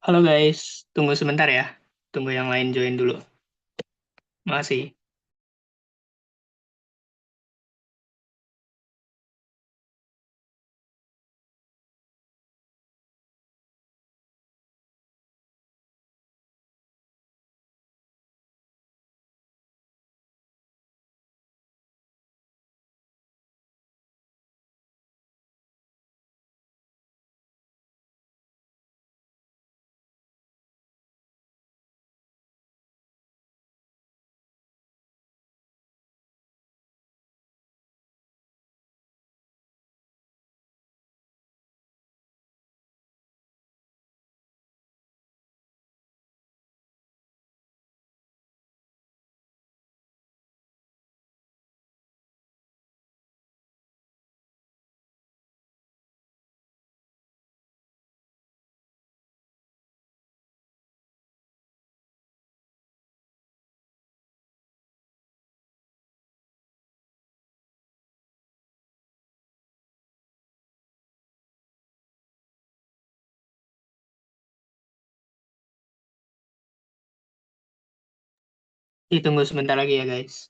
Halo guys, tunggu sebentar ya. Tunggu yang lain join dulu. Makasih. Ditunggu sebentar lagi ya guys.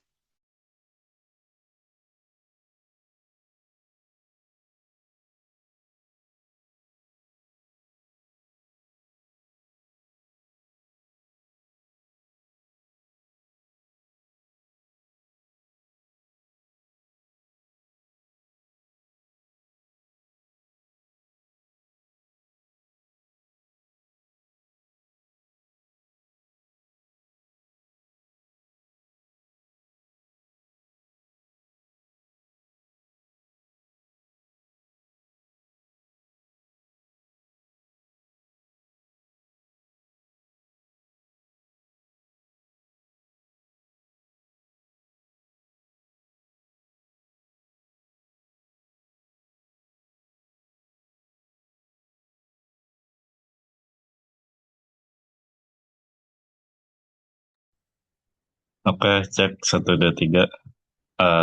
Oke, cek satu dua tiga.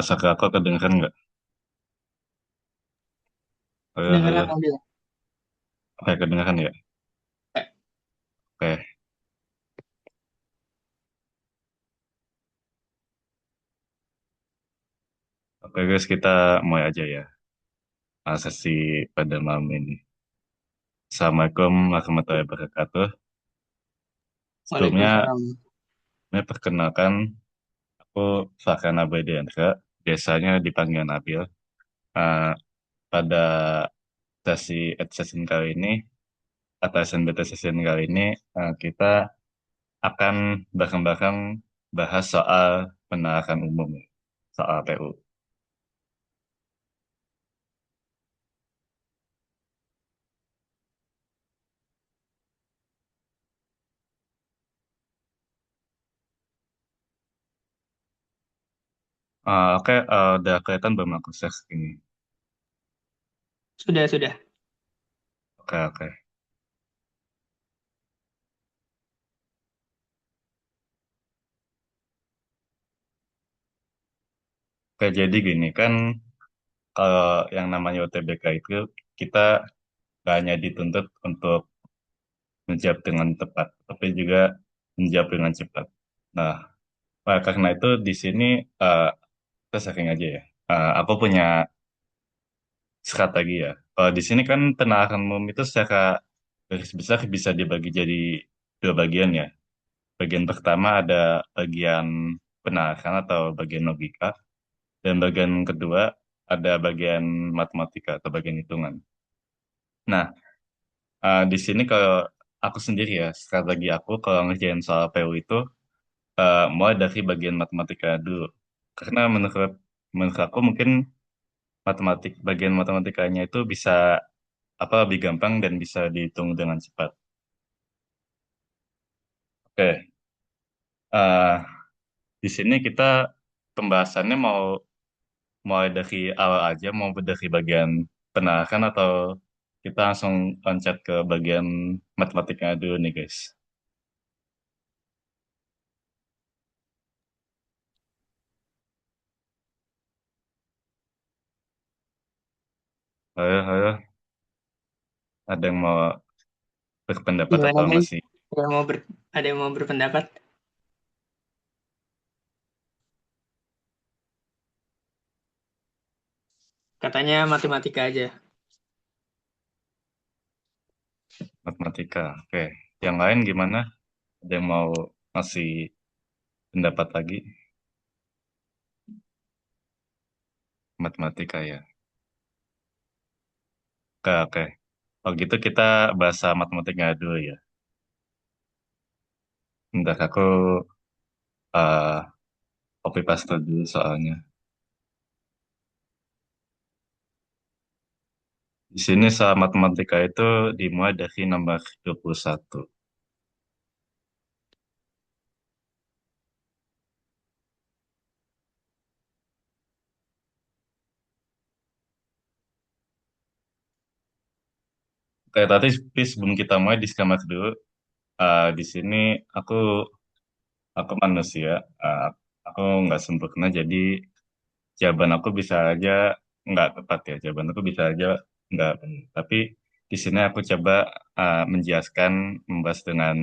Saka aku kedengeran nggak? Halo, Kedengeran halo. mobil. Oke, kedengeran ya? Oke, oke guys, kita mulai aja ya. Sesi pada malam ini. Assalamualaikum warahmatullahi wabarakatuh. Sebelumnya, Waalaikumsalam. saya perkenalkan, aku Farhan Abadiandra, biasanya dipanggil Nabil. Eh, pada sesi kali ini, atau session beta session kali ini, kita akan bahkan bahas soal penerangan umum, soal PU. Oke, udah kelihatan belum aku share ini? Sudah, sudah. Oke, oke. Oke, jadi gini kan, kalau yang namanya UTBK itu, kita gak hanya dituntut untuk menjawab dengan tepat, tapi juga menjawab dengan cepat. Nah, karena itu di sini eh, kita sharing aja ya. Aku punya strategi ya. Kalau di sini kan penerangan umum itu secara garis besar bisa dibagi jadi dua bagian ya. Bagian pertama ada bagian penahanan atau bagian logika, dan bagian kedua ada bagian matematika atau bagian hitungan. Nah, di sini kalau aku sendiri ya, strategi aku kalau ngerjain soal PU itu mulai dari bagian matematika dulu. Karena menurut aku mungkin bagian matematikanya itu bisa lebih gampang dan bisa dihitung dengan cepat. Oke, eh, di sini kita pembahasannya mau mulai dari awal aja, mau dari bagian penahanan atau kita langsung loncat ke bagian matematika dulu nih guys. Halo, halo, ada yang mau berpendapat Gimana atau guys? masih Ada yang mau berpendapat? Katanya matematika aja. matematika? Oke. Yang lain gimana? Ada yang mau ngasih pendapat lagi? Matematika ya. Oke, oke. Oh gitu kita bahasa matematika dulu ya. Bentar aku uh, copy paste dulu soalnya. Di sini soal matematika itu dimulai dari nomor 21. Oke, tapi sebelum kita mulai disclaimer dulu. Di sini aku aku manusia, uh, aku nggak sempurna, jadi jawaban aku bisa aja nggak tepat ya. Jawaban aku bisa aja nggak benar. Tapi di sini aku coba menjelaskan, membahas dengan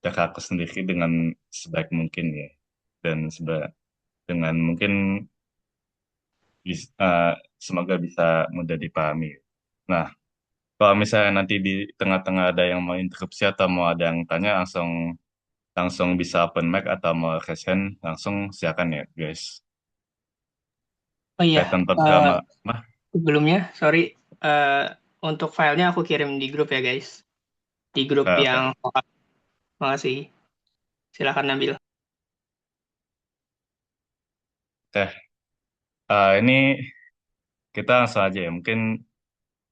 cara aku sendiri dengan sebaik mungkin ya. Dan dengan mungkin semoga bisa mudah dipahami. Nah, kalau misalnya nanti di tengah-tengah ada yang mau interupsi atau mau ada yang tanya, langsung langsung bisa open mic atau mau raise hand, langsung silakan ya guys. Oh iya, Kayak tanpa eh, drama. Mah, sebelumnya, sorry, eh, untuk filenya aku kirim di grup ya guys. Di grup oke, yang oke. vokal. Makasih. Silakan ambil. Oke, ini kita langsung aja ya. Mungkin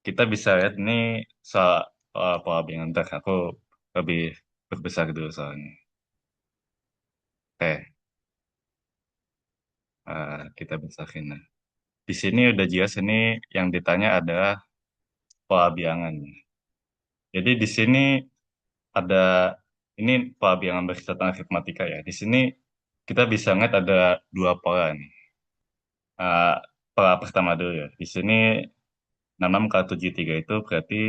kita bisa lihat ini soal pola bingung. Ntar aku lebih berbesar dulu soalnya. Oke, kita besarin. Nah, di sini udah jelas ini yang ditanya adalah pola bilangan. Jadi di sini ada ini pola bilangan berdasarkan aritmatika ya. Di sini kita bisa lihat ada dua pola nih. Eh, Pola pertama dulu ya. Di sini 66 ke 73 itu berarti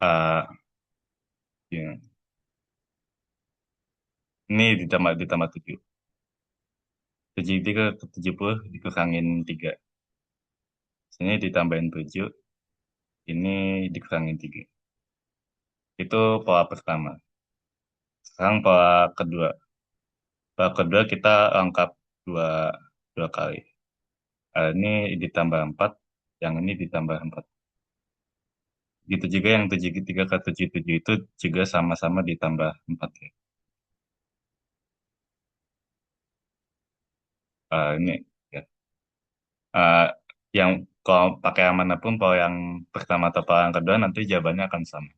eh, ya, ini ditambah 7. 73 ke 70 dikurangin 3. Sini ditambahin 7, ini dikurangin 3. Itu pola pertama. Sekarang pola kedua. Pola kedua kita angkat dua, dua kali. Ini ditambah 4, yang ini ditambah 4. Gitu juga yang 73 ke 77 itu juga sama-sama ditambah 4 ya. Ini ya. Eh, yang kalau pakai yang manapun, pola yang pertama atau pola yang kedua nanti jawabannya akan sama.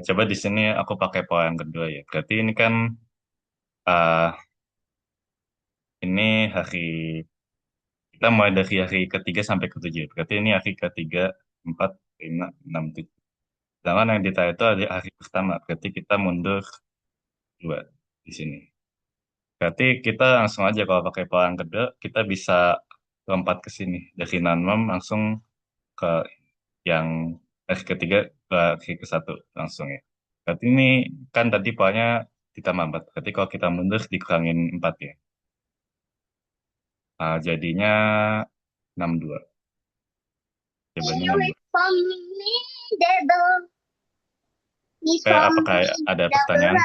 Coba di sini aku pakai pola yang kedua ya. Berarti ini kan eh, ini hari kita mulai dari hari ketiga sampai ketujuh. Berarti ini hari ketiga, empat, lima, enam, tujuh. Sedangkan yang ditanya itu ada hari pertama. Berarti kita mundur dua di sini. Berarti kita langsung aja kalau pakai pola yang kedua, kita bisa lompat ke sini. Dari nanmem langsung ke yang hari ketiga ke hari ke satu langsung ya. Berarti ini kan tadi polanya ditambah 4. Berarti kalau kita mundur dikurangin 4 ya. Jadinya 62. Jawabannya 62. Apakah ada pertanyaan?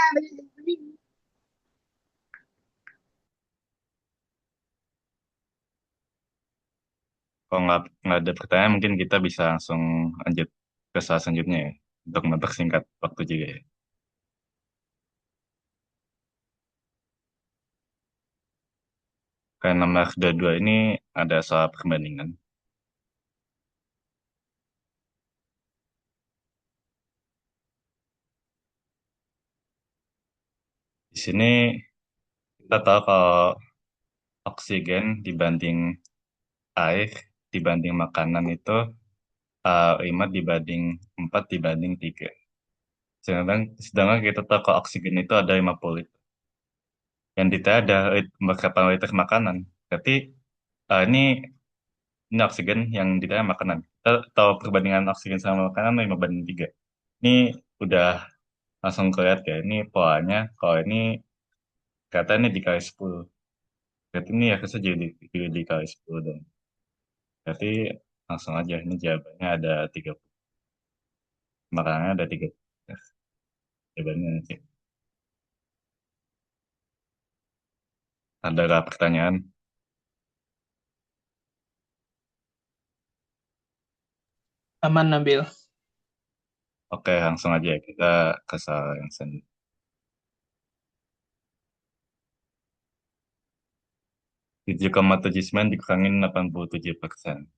Kalau nggak ada pertanyaan, mungkin kita bisa langsung lanjut ke soal selanjutnya ya. Untuk mempersingkat waktu juga ya. Kayak nomor 22 ini ada soal perbandingan. Di sini kita tahu kalau oksigen dibanding air dibanding makanan itu 5 dibanding 4 dibanding 3. Sedangkan kita tahu kalau oksigen itu ada 50 liter. Yang ditanya ada berapa liter makanan. Berarti ini oksigen yang ditanya makanan. Kita tahu perbandingan oksigen sama makanan 5 banding 3. Ini udah langsung kelihatan ya ini polanya. Kalau ini katanya dikali 10. Berarti ini ya bisa jadi dikali 10 dong. Berarti langsung aja ini jawabannya ada 30. Makanya ada 30. Ya, jawabannya nanti. Ada nggak pertanyaan? Aman, Nabil. Oke, langsung aja ya. Kita ke soal yang selanjutnya. 7,79 dikurangin 87%.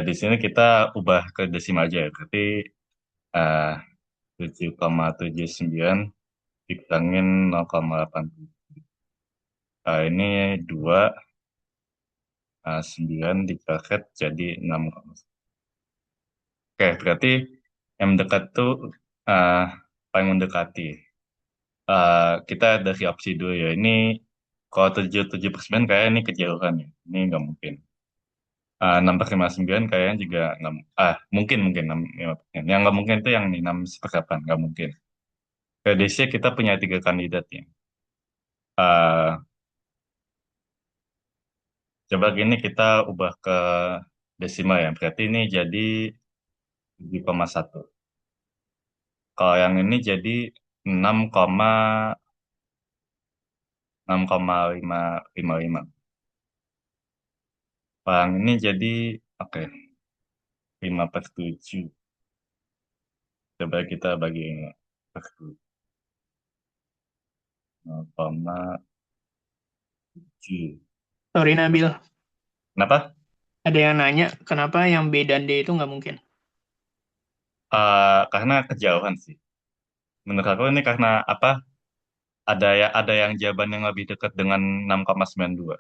Di sini kita ubah ke desimal aja ya. Berarti eh, 7,79 dikurangin 0,8. Ini 2, 9 dibraket jadi 6. Oke, berarti yang mendekat tuh eh, paling mendekati. Kita dari opsi dulu ya. Ini kalau 77% kayak ini kejauhan ya. Ini nggak mungkin. 6/59 kayaknya juga nggak. Mungkin 6/5%. Yang nggak mungkin itu yang ini 6/8, nggak mungkin. Prediksi kita punya 3 kandidat ya. Eh, Coba gini kita ubah ke desimal ya. Berarti ini jadi 7,1. Kalau yang ini jadi 6,555. Kalau yang ini jadi oke 5/7. Coba kita bagi per 0,7. Sorry, Nabil. Kenapa? Ada yang nanya, kenapa yang B dan D itu nggak mungkin? Karena kejauhan sih. Menurut aku ini karena apa? Ada yang jawaban yang lebih dekat dengan 6,92.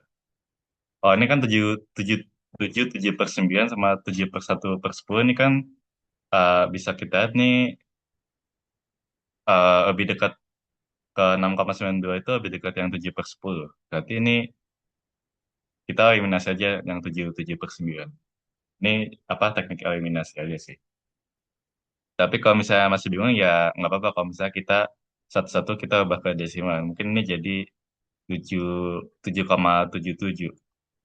Oh, ini kan 7 7 7 7/9 sama 7/1/10 ini kan bisa kita lihat nih lebih dekat ke 6,92 itu lebih dekat yang 7/10. Berarti ini kita eliminasi aja yang 7/9. Ini apa teknik eliminasi aja sih. Tapi kalau misalnya masih bingung ya nggak apa-apa kalau misalnya kita satu-satu kita ubah ke desimal. Mungkin ini jadi 7 7,77.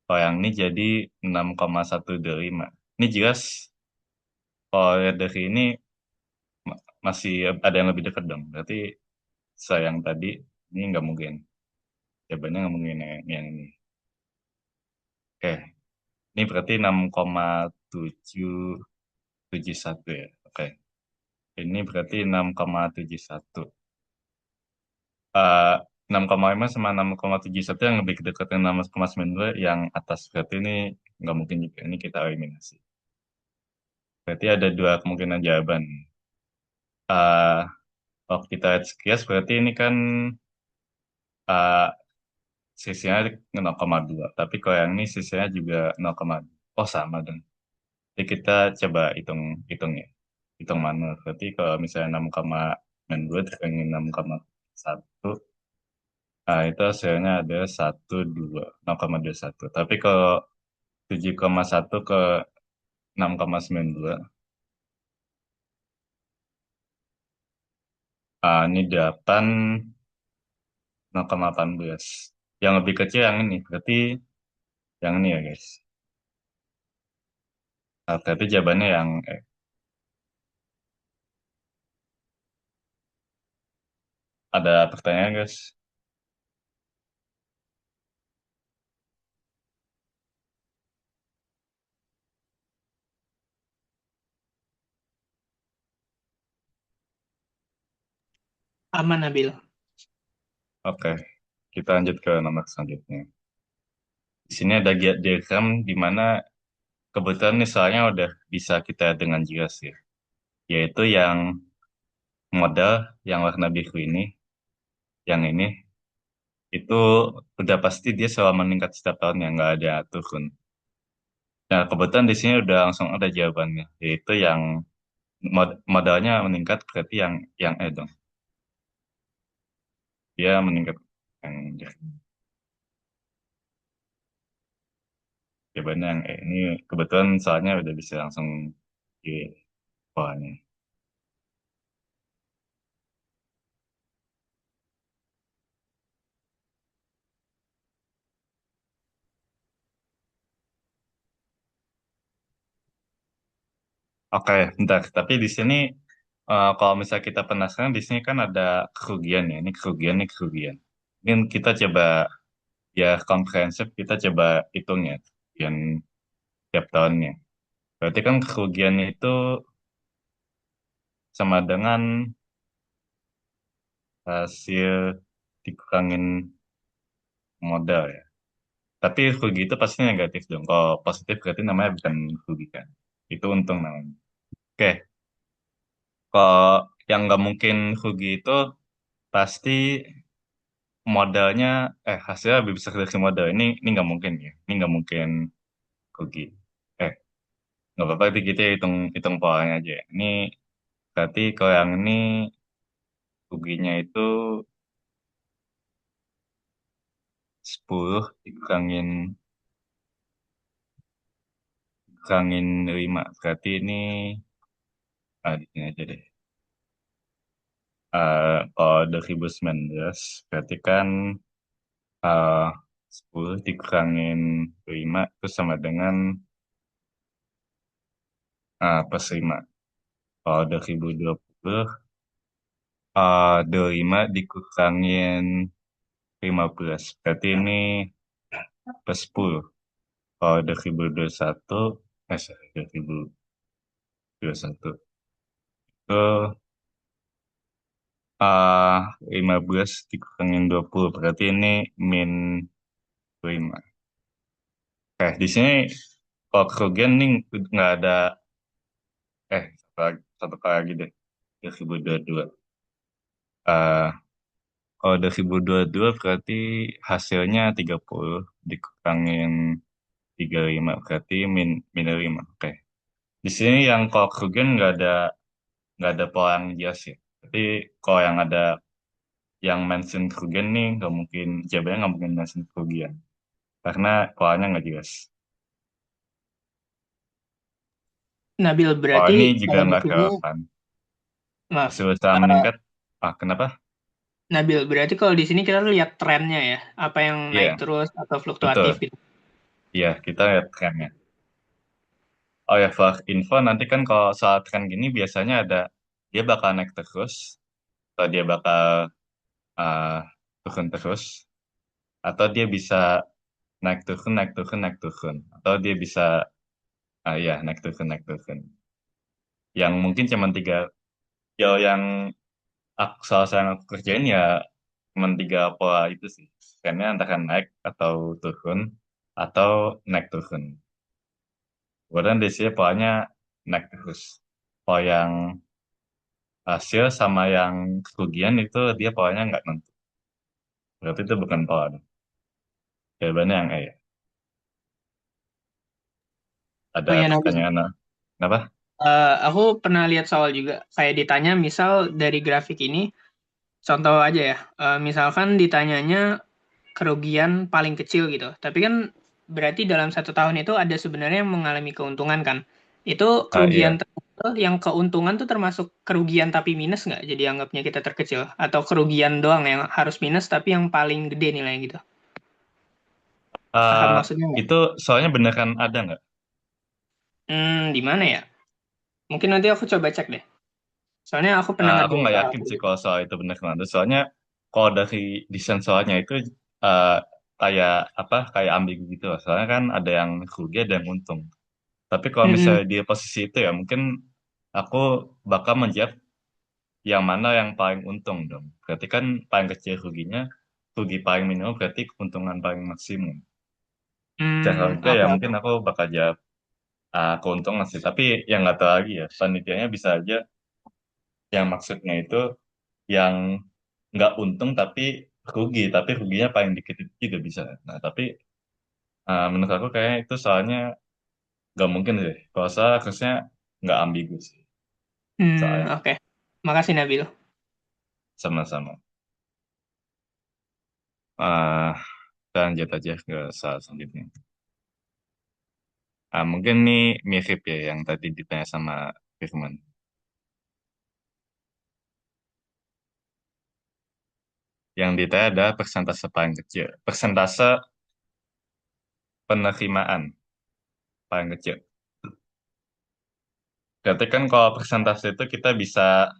Kalau yang ini jadi 6,125. Ini jelas kalau lihat dari ini masih ada yang lebih dekat dong. Berarti sayang tadi ini nggak mungkin. Jawabannya nggak mungkin yang ini. Oke, ini berarti 6,771 ya. Oke, ini berarti 6,71. Eh 6,5 sama 6,71 yang lebih dekat dengan 6,92 yang atas. Berarti ini nggak mungkin juga. Ini kita eliminasi. Berarti ada dua kemungkinan jawaban. Eh Kalau kita lihat sekilas berarti ini kan eh sisinya 0,2. Tapi kalau yang ini sisinya juga 0,2. Oh sama dong. Jadi kita coba hitung hitung ya. Hitung mana. Berarti kalau misalnya 6,2 dikurangi 6,1, itu hasilnya ada 1,2, 0,21. Tapi kalau 7,1 ke 6,92, ini 8,18. Yang lebih kecil yang ini. Berarti yang ini ya guys. Berarti jawabannya yang ada pertanyaan guys. Aman, Nabil. Oke, kita lanjut ke nomor selanjutnya. Di sini ada diagram di mana kebetulan nih soalnya udah bisa kita dengan jelas ya. Yaitu yang modal yang warna biru ini, yang ini, itu udah pasti dia selalu meningkat setiap tahun yang nggak ada turun. Nah, kebetulan di sini udah langsung ada jawabannya, yaitu yang modalnya meningkat berarti yang dong. Dia meningkat yang jawabannya yang ini kebetulan soalnya udah bisa langsung di bawahnya. Oke, bentar. Tapi di sini kalau misalnya kita penasaran di sini kan ada kerugian ya. Ini kerugian, ini kerugian. Mungkin kita coba ya komprehensif kita coba hitung ya kerugian tiap tahunnya. Berarti kan kerugian itu sama dengan hasil dikurangin modal ya. Tapi rugi itu pasti negatif dong. Kalau positif berarti namanya bukan rugi kan. Itu untung namanya. Oke, kalau yang nggak mungkin rugi itu pasti modalnya, hasilnya lebih besar dari modal. Ini nggak mungkin ya. Ini nggak mungkin rugi. Eh, nggak apa-apa nanti kita hitung hitung polanya aja ya. Ini berarti kalau yang ini ruginya itu 10 dikurangin 5. Berarti ini di sini aja deh. Kalau 2019 berarti kan eh 10 dikurangin 5 itu sama dengan plus 5. Kalau 2020 25 dikurangin 15. Berarti ini plus 10. Kalau 2021, sorry, 2021 itu 15 dikurangin 20. Berarti ini min 5. Di sini kalau kerugian nih nggak ada, satu kali lagi deh. 2022. Eh, Kalau 2022 berarti hasilnya 30 dikurangin 35 berarti min 5. Oke. Di sini yang kalau kerugian nggak ada pola yang jelas ya. Tapi kalau yang ada yang mention kerugian nih nggak mungkin jawabannya nggak mungkin mention kerugian karena polanya nggak jelas. Nabil, Oh berarti ini juga kalau di nggak sini, relevan. maaf, Hasil usaha eh, meningkat. Kenapa? Nabil, berarti kalau di sini kita lihat trennya ya, apa yang naik Iya, terus atau betul. fluktuatif gitu. Iya, kita lihat trennya. Oh ya, for info nanti kan kalau soal tren gini biasanya ada dia bakal naik terus atau dia bakal uh, turun terus atau dia bisa naik turun naik turun naik turun atau dia bisa ya naik turun naik turun. Yang mungkin cuma tiga yang soal yang aku kerjain ya cuma tiga pola itu sih. Karena antara naik atau turun atau naik turun. Kemudian di sini polanya naik terus. Pola yang hasil sama yang kerugian itu dia polanya nggak nentu. Berarti itu bukan pola dong. Jawabannya yang E ya. Oh Ada ya Nabil, pertanyaan. Kenapa? aku pernah lihat soal juga, kayak ditanya misal dari grafik ini, contoh aja ya, misalkan ditanyanya kerugian paling kecil gitu. Tapi kan berarti dalam 1 tahun itu ada sebenarnya yang mengalami keuntungan kan. Itu kerugian Iya. terkecil, yang keuntungan tuh termasuk kerugian tapi minus nggak? Jadi anggapnya kita terkecil. Atau kerugian doang yang harus minus tapi yang paling gede nilainya gitu. Paham Eh, maksudnya nggak? itu soalnya beneran ada nggak? Di mana ya? Mungkin nanti aku coba cek deh. Soalnya aku pernah Aku ngerjain nggak soal yakin kayak sih gitu. kalau soal itu beneran ada. Soalnya kalau dari desain soalnya itu eh, kayak apa? Kayak ambigu gitu loh. Soalnya kan ada yang rugi ada yang untung. Tapi kalau Mm-mm. misalnya di posisi itu ya mungkin aku bakal menjawab yang mana yang paling untung dong. Berarti kan paling kecil ruginya, rugi paling minimal berarti keuntungan paling maksimum. Kalau itu ya Oke, mungkin oke. aku bakal jawab keuntungan sih. Tapi yang nggak tahu lagi ya, panitianya bisa aja yang maksudnya itu yang nggak untung tapi ruginya paling dikit itu juga bisa. Nah, tapi menurut aku kayaknya itu soalnya nggak mungkin deh. Kalau saya harusnya nggak ambigu sih. Soalnya Oke. Makasih Nabil. sama-sama. Ah, kita lanjut aja ke soal selanjutnya. Mungkin nih mirip ya yang tadi ditanya sama Firman. Yang ditanya adalah persentase paling kecil. Persentase penerimaan paling kecil. Berarti kan kalau persentase itu kita bisa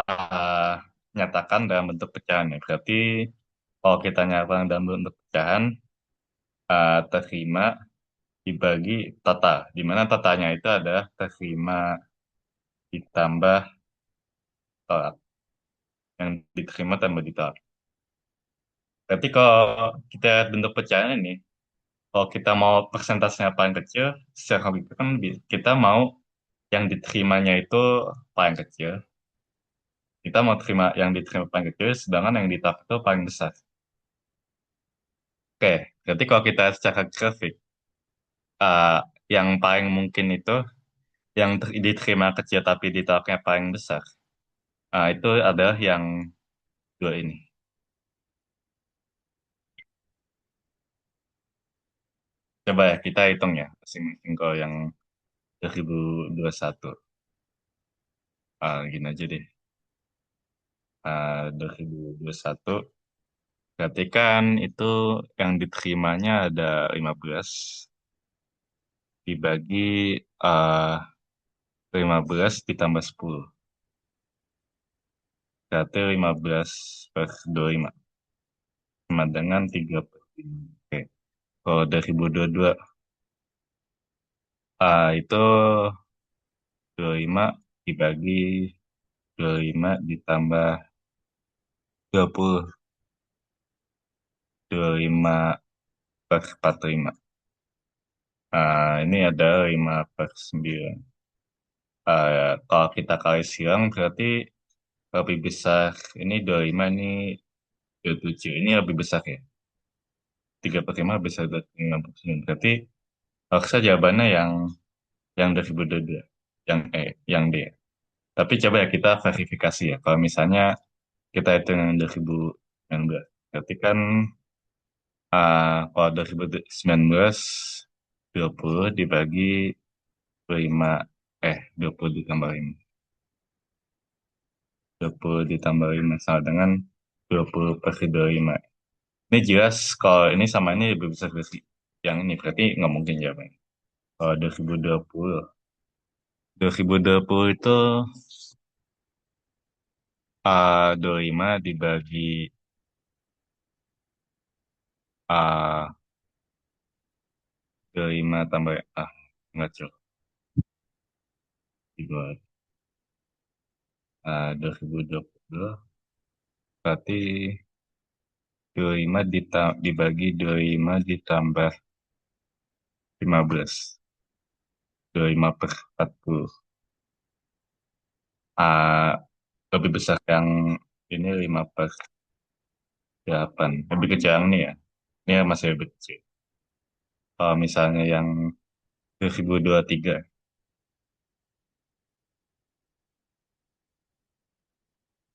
uh, nyatakan dalam bentuk pecahan ya. Berarti kalau kita nyatakan dalam bentuk pecahan, terima dibagi total, di mana totalnya itu adalah terima ditambah tolak, yang diterima tambah ditolak. Berarti kalau kita lihat bentuk pecahan ini, kalau kita mau persentasenya paling kecil, secara logika kan kita mau yang diterimanya itu paling kecil. Kita mau terima yang diterima paling kecil, sedangkan yang ditolak itu paling besar. Oke, berarti kalau kita secara grafik, uh, yang paling mungkin itu yang diterima kecil tapi ditolaknya paling besar. Itu adalah yang dua ini. Coba ya kita hitung ya, masing-masing kalau yang 2021. Gini aja deh. 2021, berarti kan itu yang diterimanya ada 15 dibagi uh, 15 ditambah 10. Berarti 15 per 25 sama dengan 35. Oke. Kalau 2022, itu 25 dibagi 25 ditambah 20, 25 per 45. Ini ada 5 per 9. Kalau kita kali silang berarti lebih besar. Ini 25, ini 27. Ini lebih besar ya. 3 per 5 besar dari 5 per 9. Berarti harusnya jawabannya yang 2022. Yang D. Tapi coba ya kita verifikasi ya. Kalau misalnya kita hitung yang 2019. Berarti kan kalau 2019 20 dibagi 5, 20 ditambah 5. 20 ditambah 5 sama dengan 20 per 25. Ini jelas kalau ini sama ini lebih besar dari yang ini. Berarti nggak mungkin jawabannya. Kalau 2020. 2020 itu 25 dibagi uh, 25 tambah nggak cukup. 2020 berarti 25 dibagi 25 ditambah 15. 25 per 40. Ah, lebih besar yang ini 5 per 8. Lebih kecil yang ini ya. Ini masih lebih kecil. Kalau misalnya yang 2023,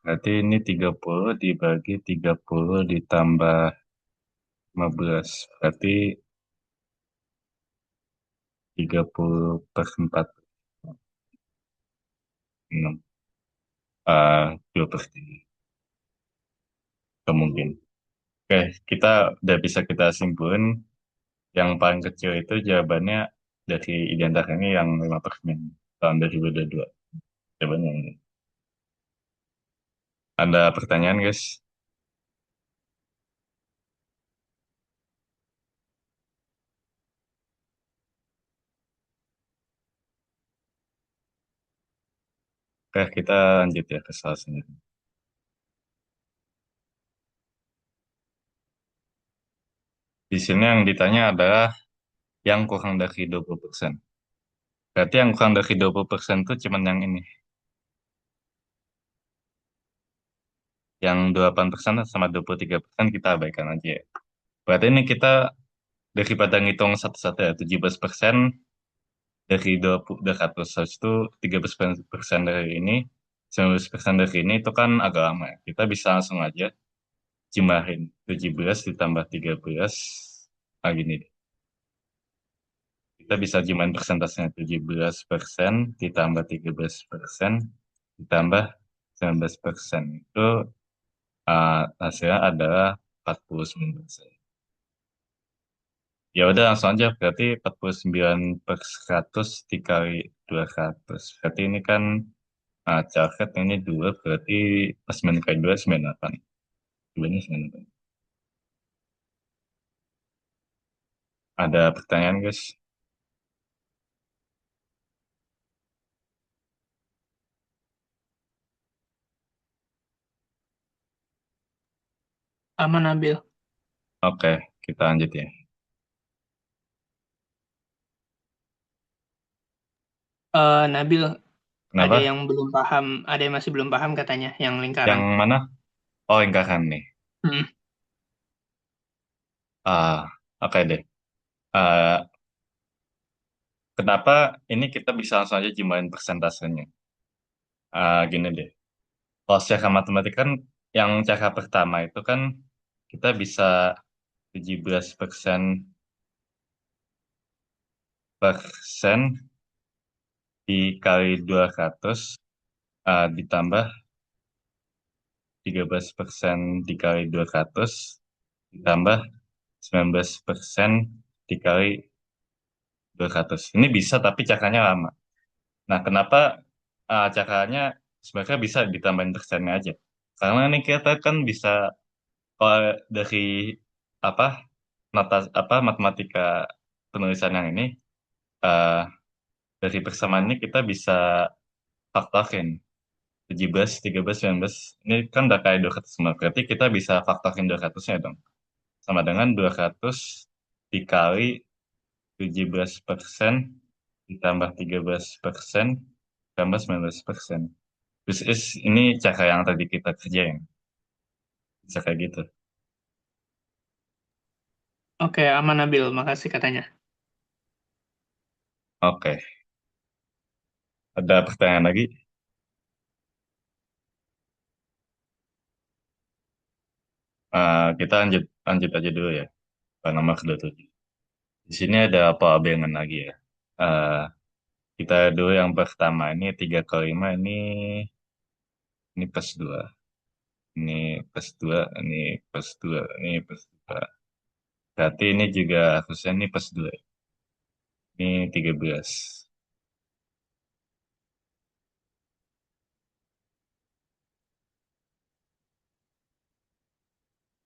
berarti ini 30 dibagi 30 ditambah 15. Berarti 30 per 4. 6. 2 per 3. Kemungkinan. Oke, kita udah bisa kita simpulin yang paling kecil itu jawabannya dari identik ini yang 5% tahun 2022. Jawabannya yang ini. Ada pertanyaan, guys? Oke, kita lanjut ya ke soal sendiri. Di sini yang ditanya adalah yang kurang dari 20%. Berarti yang kurang dari 20% itu cuman yang ini. Yang 8% sama 23% kita abaikan aja ya. Berarti ini kita daripada ngitung satu-satu ya, 17% dari 20, dari atas itu 13% dari ini, 19% dari ini itu kan agak lama ya. Kita bisa langsung aja jumlahin 17 ditambah 13. Gini deh. Kita bisa jumlahin persentasenya 17% ditambah 13% ditambah 19%. Itu hasilnya adalah 49%. Ya udah langsung aja, berarti 49/100 dikali 200. Berarti ini kan caket ini 2, berarti pas 9 kali 2, 98. 2-nya 98. Ada pertanyaan guys? Aman, Nabil. Oke, kita lanjut ya. Nabil, ada Kenapa? yang belum paham, ada yang masih belum paham katanya, yang Yang lingkaran. mana? Oh, lingkaran nih. Hmm. Ah, oke deh. Ah, kenapa ini kita bisa langsung aja jumlahin persentasenya? Gini deh. Kalau secara matematika kan yang cara pertama itu kan kita bisa 17% dikali 200 ditambah 13% dikali 200 ditambah 19% dikali 200. Ini bisa tapi caranya lama. Nah, kenapa caranya sebenarnya bisa ditambahin persennya aja? Karena ini kita kan bisa kalau dari apa nota matematika penulisan yang ini eh, dari persamaan ini kita bisa faktorin 17, 13, 19. Ini kan udah kayak 200 semua. Berarti kita bisa faktorin 200-nya dong. Sama dengan 200 dikali 17% ditambah 13% tambah 19%. Terus ini cara yang tadi kita kerjain. Bisa kayak gitu. Oke, aman, Nabil. Makasih katanya. Oke. Ada pertanyaan lagi? Kita lanjut lanjut aja dulu ya. Nomor 27. Di sini ada pengambilan lagi ya. Eh, kita dulu yang pertama ini 3 kali 5 ini plus 2. Ini plus 2, ini plus 2, ini plus 2. Berarti ini juga harusnya ini plus 2. Ini 13.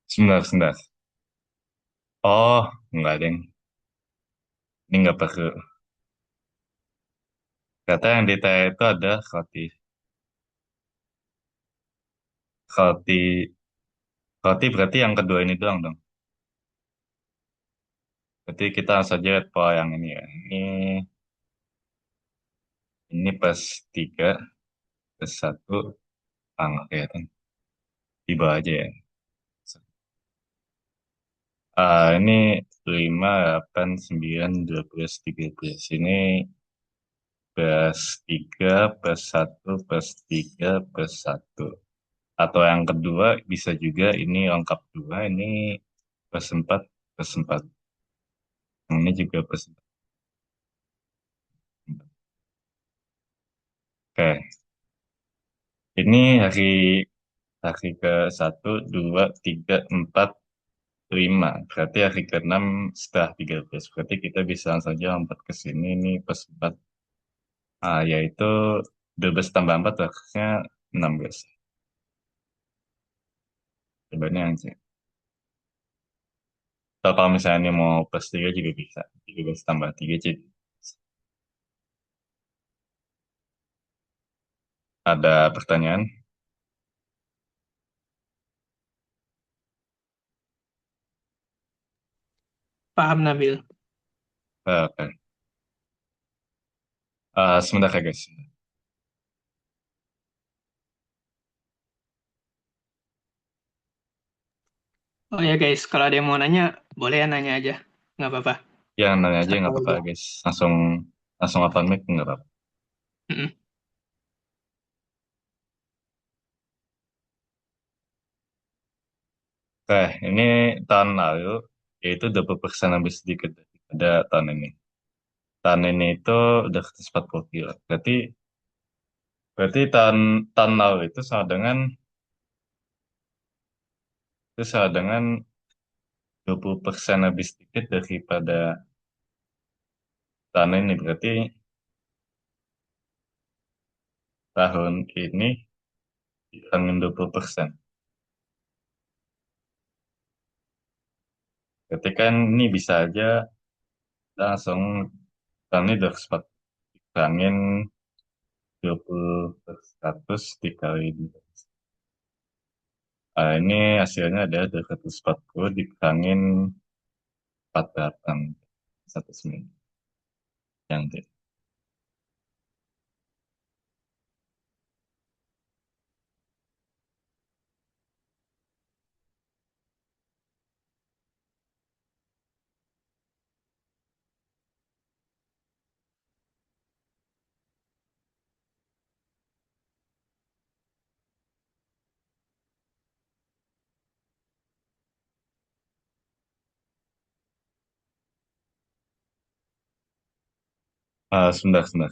Sebentar, sebentar. Oh, enggak, Deng. Ini enggak perlu. Kata yang detail itu ada roti. Roti, roti berarti yang kedua ini doang dong. Berarti kita langsung aja lihat pola yang ini ya. Ini plus 3, plus 1. Nggak kelihatan. Di bawah aja ya. Ini 5, 8, 9, 12, 13. Ini plus 3, plus 1, plus 3, plus 1. Atau yang kedua bisa juga ini lengkap 2, ini plus 4, plus 4. Yang ini juga plus 4. Oke, ini hari ke 1, 2, 3, 4, 5. Berarti hari ke-6 setelah 13. Berarti kita bisa langsung saja lompat ke sini, ini plus 4. Yaitu 12 tambah 4 harusnya 16. Coba ini aja. Atau kalau misalnya ini mau plus 3 juga bisa. 13 tambah 3 jadi. Ada pertanyaan? Paham, Nabil. Oke. Sebentar ya guys. Oh ya, guys. Kalau ada yang mau nanya, boleh ya nanya aja. Nggak apa-apa. Yang nanya aja nggak Santai apa-apa aja. guys. Langsung langsung open mic nggak apa-apa. Mm-mm. Oke, ini tahun lalu yaitu 20% lebih sedikit daripada tahun ini. Tahun ini itu udah 140 kilo. Berarti tahun tahun lalu itu sama dengan 20% lebih sedikit daripada tahun ini. Berarti tahun ini dikurangin 20%. Berarti kan ini bisa aja langsung tahun ini 200 dikurangin 20 per 100 dikali 2. Ini hasilnya ada 240 dikurangin 48 satu sembilan yang D. Sebentar, sebentar.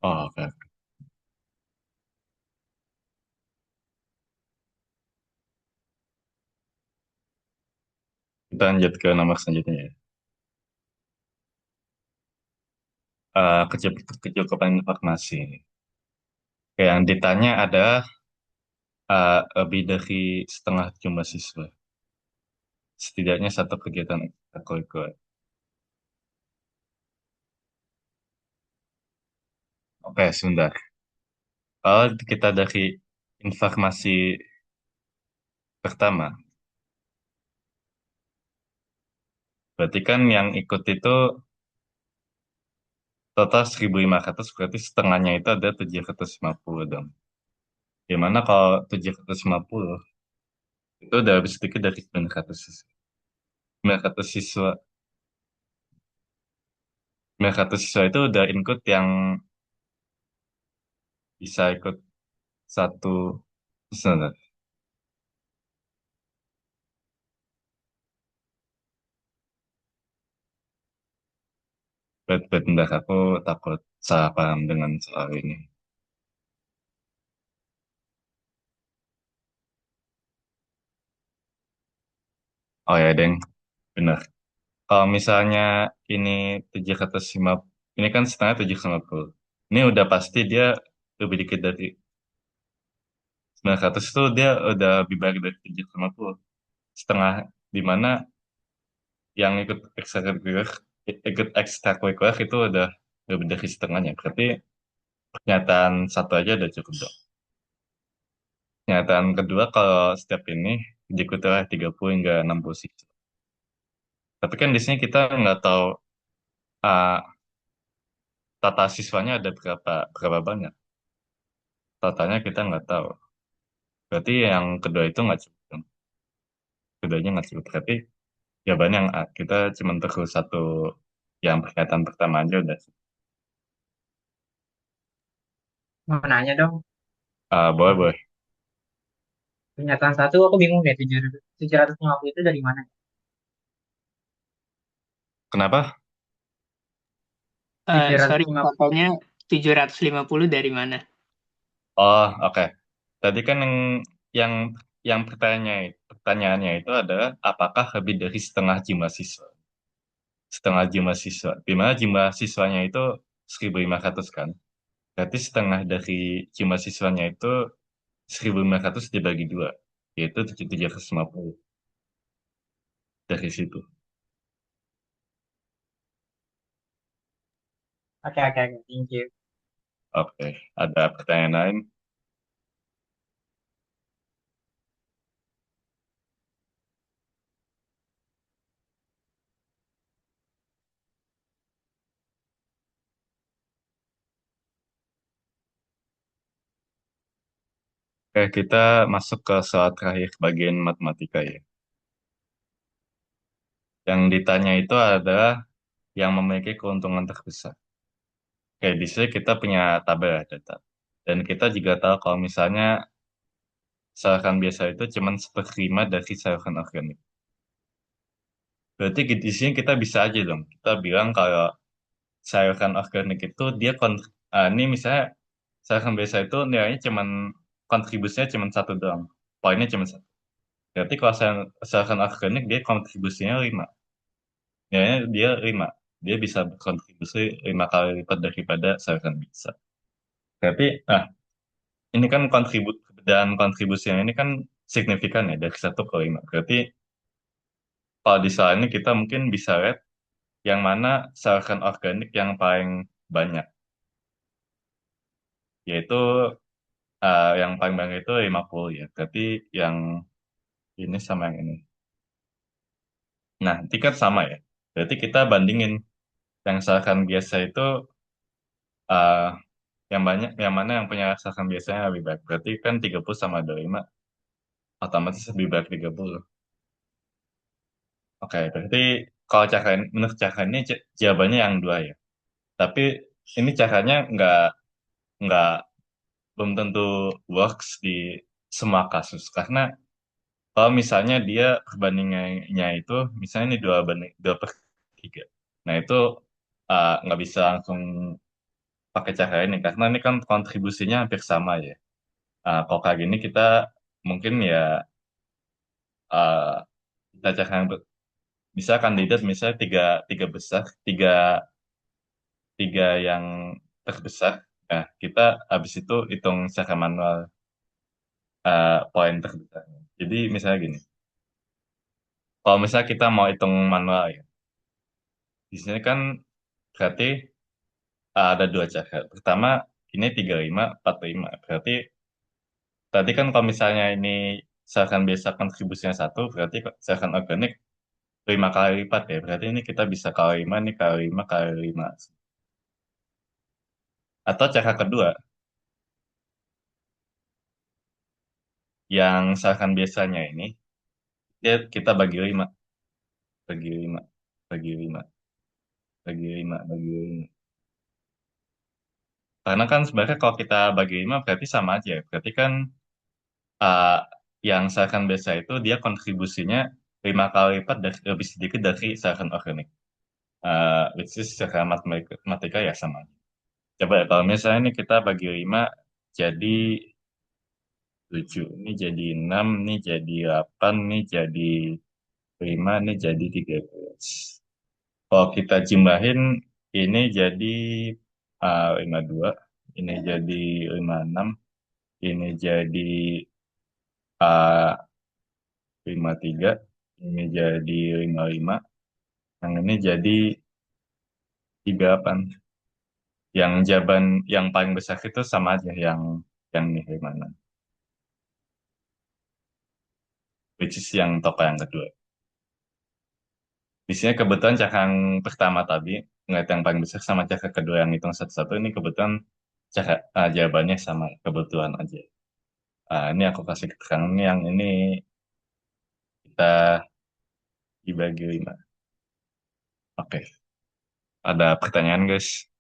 Oh, oke. Kita lanjut ke nomor selanjutnya ya. Kecukupan informasi. Oke, yang ditanya ada lebih dari setengah jumlah siswa. Setidaknya satu kegiatan ekstrakurikuler. Oke, sebentar. Kalau kita dari informasi pertama, berarti kan yang ikut itu total 1.500, berarti setengahnya itu ada 750 dong. Gimana kalau 750 itu udah lebih sedikit dari 900 siswa. 900 siswa, 900 siswa itu udah ikut yang bisa ikut satu, sebentar, bentar, aku takut salah paham dengan soal ini. Oh ya, Deng, benar. Kalau misalnya ini 750, ini kan setengah 750. Ini udah pasti dia lebih dikit dari 900 itu dia udah lebih baik dari 750. Setengah, di mana yang ikut ekstrakurikuler itu udah lebih dari setengahnya. Berarti pernyataan satu aja udah cukup dong. Pernyataan kedua kalau setiap ini diikuti oleh 30 hingga 60 siswa. Tapi kan di sini kita nggak tahu uh, tata siswanya ada berapa berapa banyak. Totalnya kita nggak tahu. Berarti yang kedua itu nggak cukup dong. Keduanya nggak cukup. Berarti jawabannya yang A. Kita cuma terus satu yang pernyataan pertama aja udah cukup. Mau nanya dong, Boleh, boleh. pernyataan satu aku bingung deh, 750 itu dari mana? Kenapa? Sorry, 750, totalnya 750 dari mana? Oh, oke. Tadi kan yang yang pertanyaannya itu adalah apakah lebih dari setengah jumlah siswa? Setengah jumlah siswa. Di mana jumlah siswanya itu 1.500 kan? Berarti setengah dari jumlah siswanya itu 1.500 dibagi dua, yaitu 750 dari situ. oke oke oke, thank you. Oke, ada pertanyaan lain? Oke, kita masuk ke soal terakhir bagian matematika ya. Yang ditanya itu adalah yang memiliki keuntungan terbesar. Oke, di sini kita punya tabel ya, data. Dan kita juga tahu kalau misalnya sayuran biasa itu cuma 1/5 dari sayuran organik. Berarti di sini kita bisa aja dong. Kita bilang kalau sayuran organik itu dia ini misalnya sayuran biasa itu nilainya cuman kontribusinya cuman satu doang. Poinnya cuma satu. Berarti kalau sayuran organik dia kontribusinya 5. Nilainya dia 5. Dia bisa berkontribusi 5 kali lipat daripada sayuran biasa. Berarti, nah, ini kan dan kontribusinya ini kan signifikan ya dari 1 ke 5. Berarti kalau di soal ini kita mungkin bisa lihat yang mana sayuran organik yang paling banyak, yaitu yang paling banyak itu 50 ya. Berarti yang ini sama yang ini. Nah, tiket sama ya. Berarti kita bandingin yang sayuran biasa itu uh, yang banyak, yang mana yang punya sayuran biasanya lebih baik. Berarti kan 30 sama 25, otomatis lebih baik 30. Oke, berarti kalau menurut cara ini jawabannya yang dua ya. Tapi ini caranya nggak belum tentu works di semua kasus karena kalau misalnya dia perbandingannya itu misalnya ini 2 per 3. Nah itu nggak bisa langsung pakai cara ini karena ini kan kontribusinya hampir sama ya. Kalau kayak gini kita mungkin ya uh, kita cara yang bisa kandidat misalnya tiga tiga besar tiga tiga yang terbesar. Nah kita habis itu hitung secara manual poin terbesar. Jadi misalnya gini, kalau misalnya kita mau hitung manual ya, di sini kan berarti ada dua cara. Pertama, ini 35, 45. Berarti tadi kan kalau misalnya ini misalkan biasa kontribusinya satu, berarti misalkan organik 5 kali lipat ya. Berarti ini kita bisa kali 5, ini kali 5, kali 5. Atau cara kedua, yang misalkan biasanya ini, ya kita bagi 5, bagi 5, bagi 5, bagi 5, bagi 5. Karena kan sebenarnya kalau kita bagi 5 berarti sama aja. Berarti kan uh, yang misalkan biasa itu dia kontribusinya 5 kali lipat lebih sedikit dari misalkan organik. Which is secara matematika ya sama. Coba ya, kalau misalnya ini kita bagi 5 jadi 7, ini jadi 6, ini jadi 8, ini jadi 5, ini jadi 13. Kalau kita jumlahin ini jadi 52, ini jadi 56, ini jadi uh, 53, ini jadi 55, yang ini jadi 38. Yang jawaban yang paling besar itu sama aja yang ini gimana? Which is yang toko yang kedua. Di sini kebetulan cara yang pertama tadi ngeliat yang paling besar sama cara kedua yang hitung satu-satu ini kebetulan cara jawabannya sama kebetulan aja. Ini aku kasih keterangan yang ini kita dibagi 5. Oke, ada pertanyaan guys.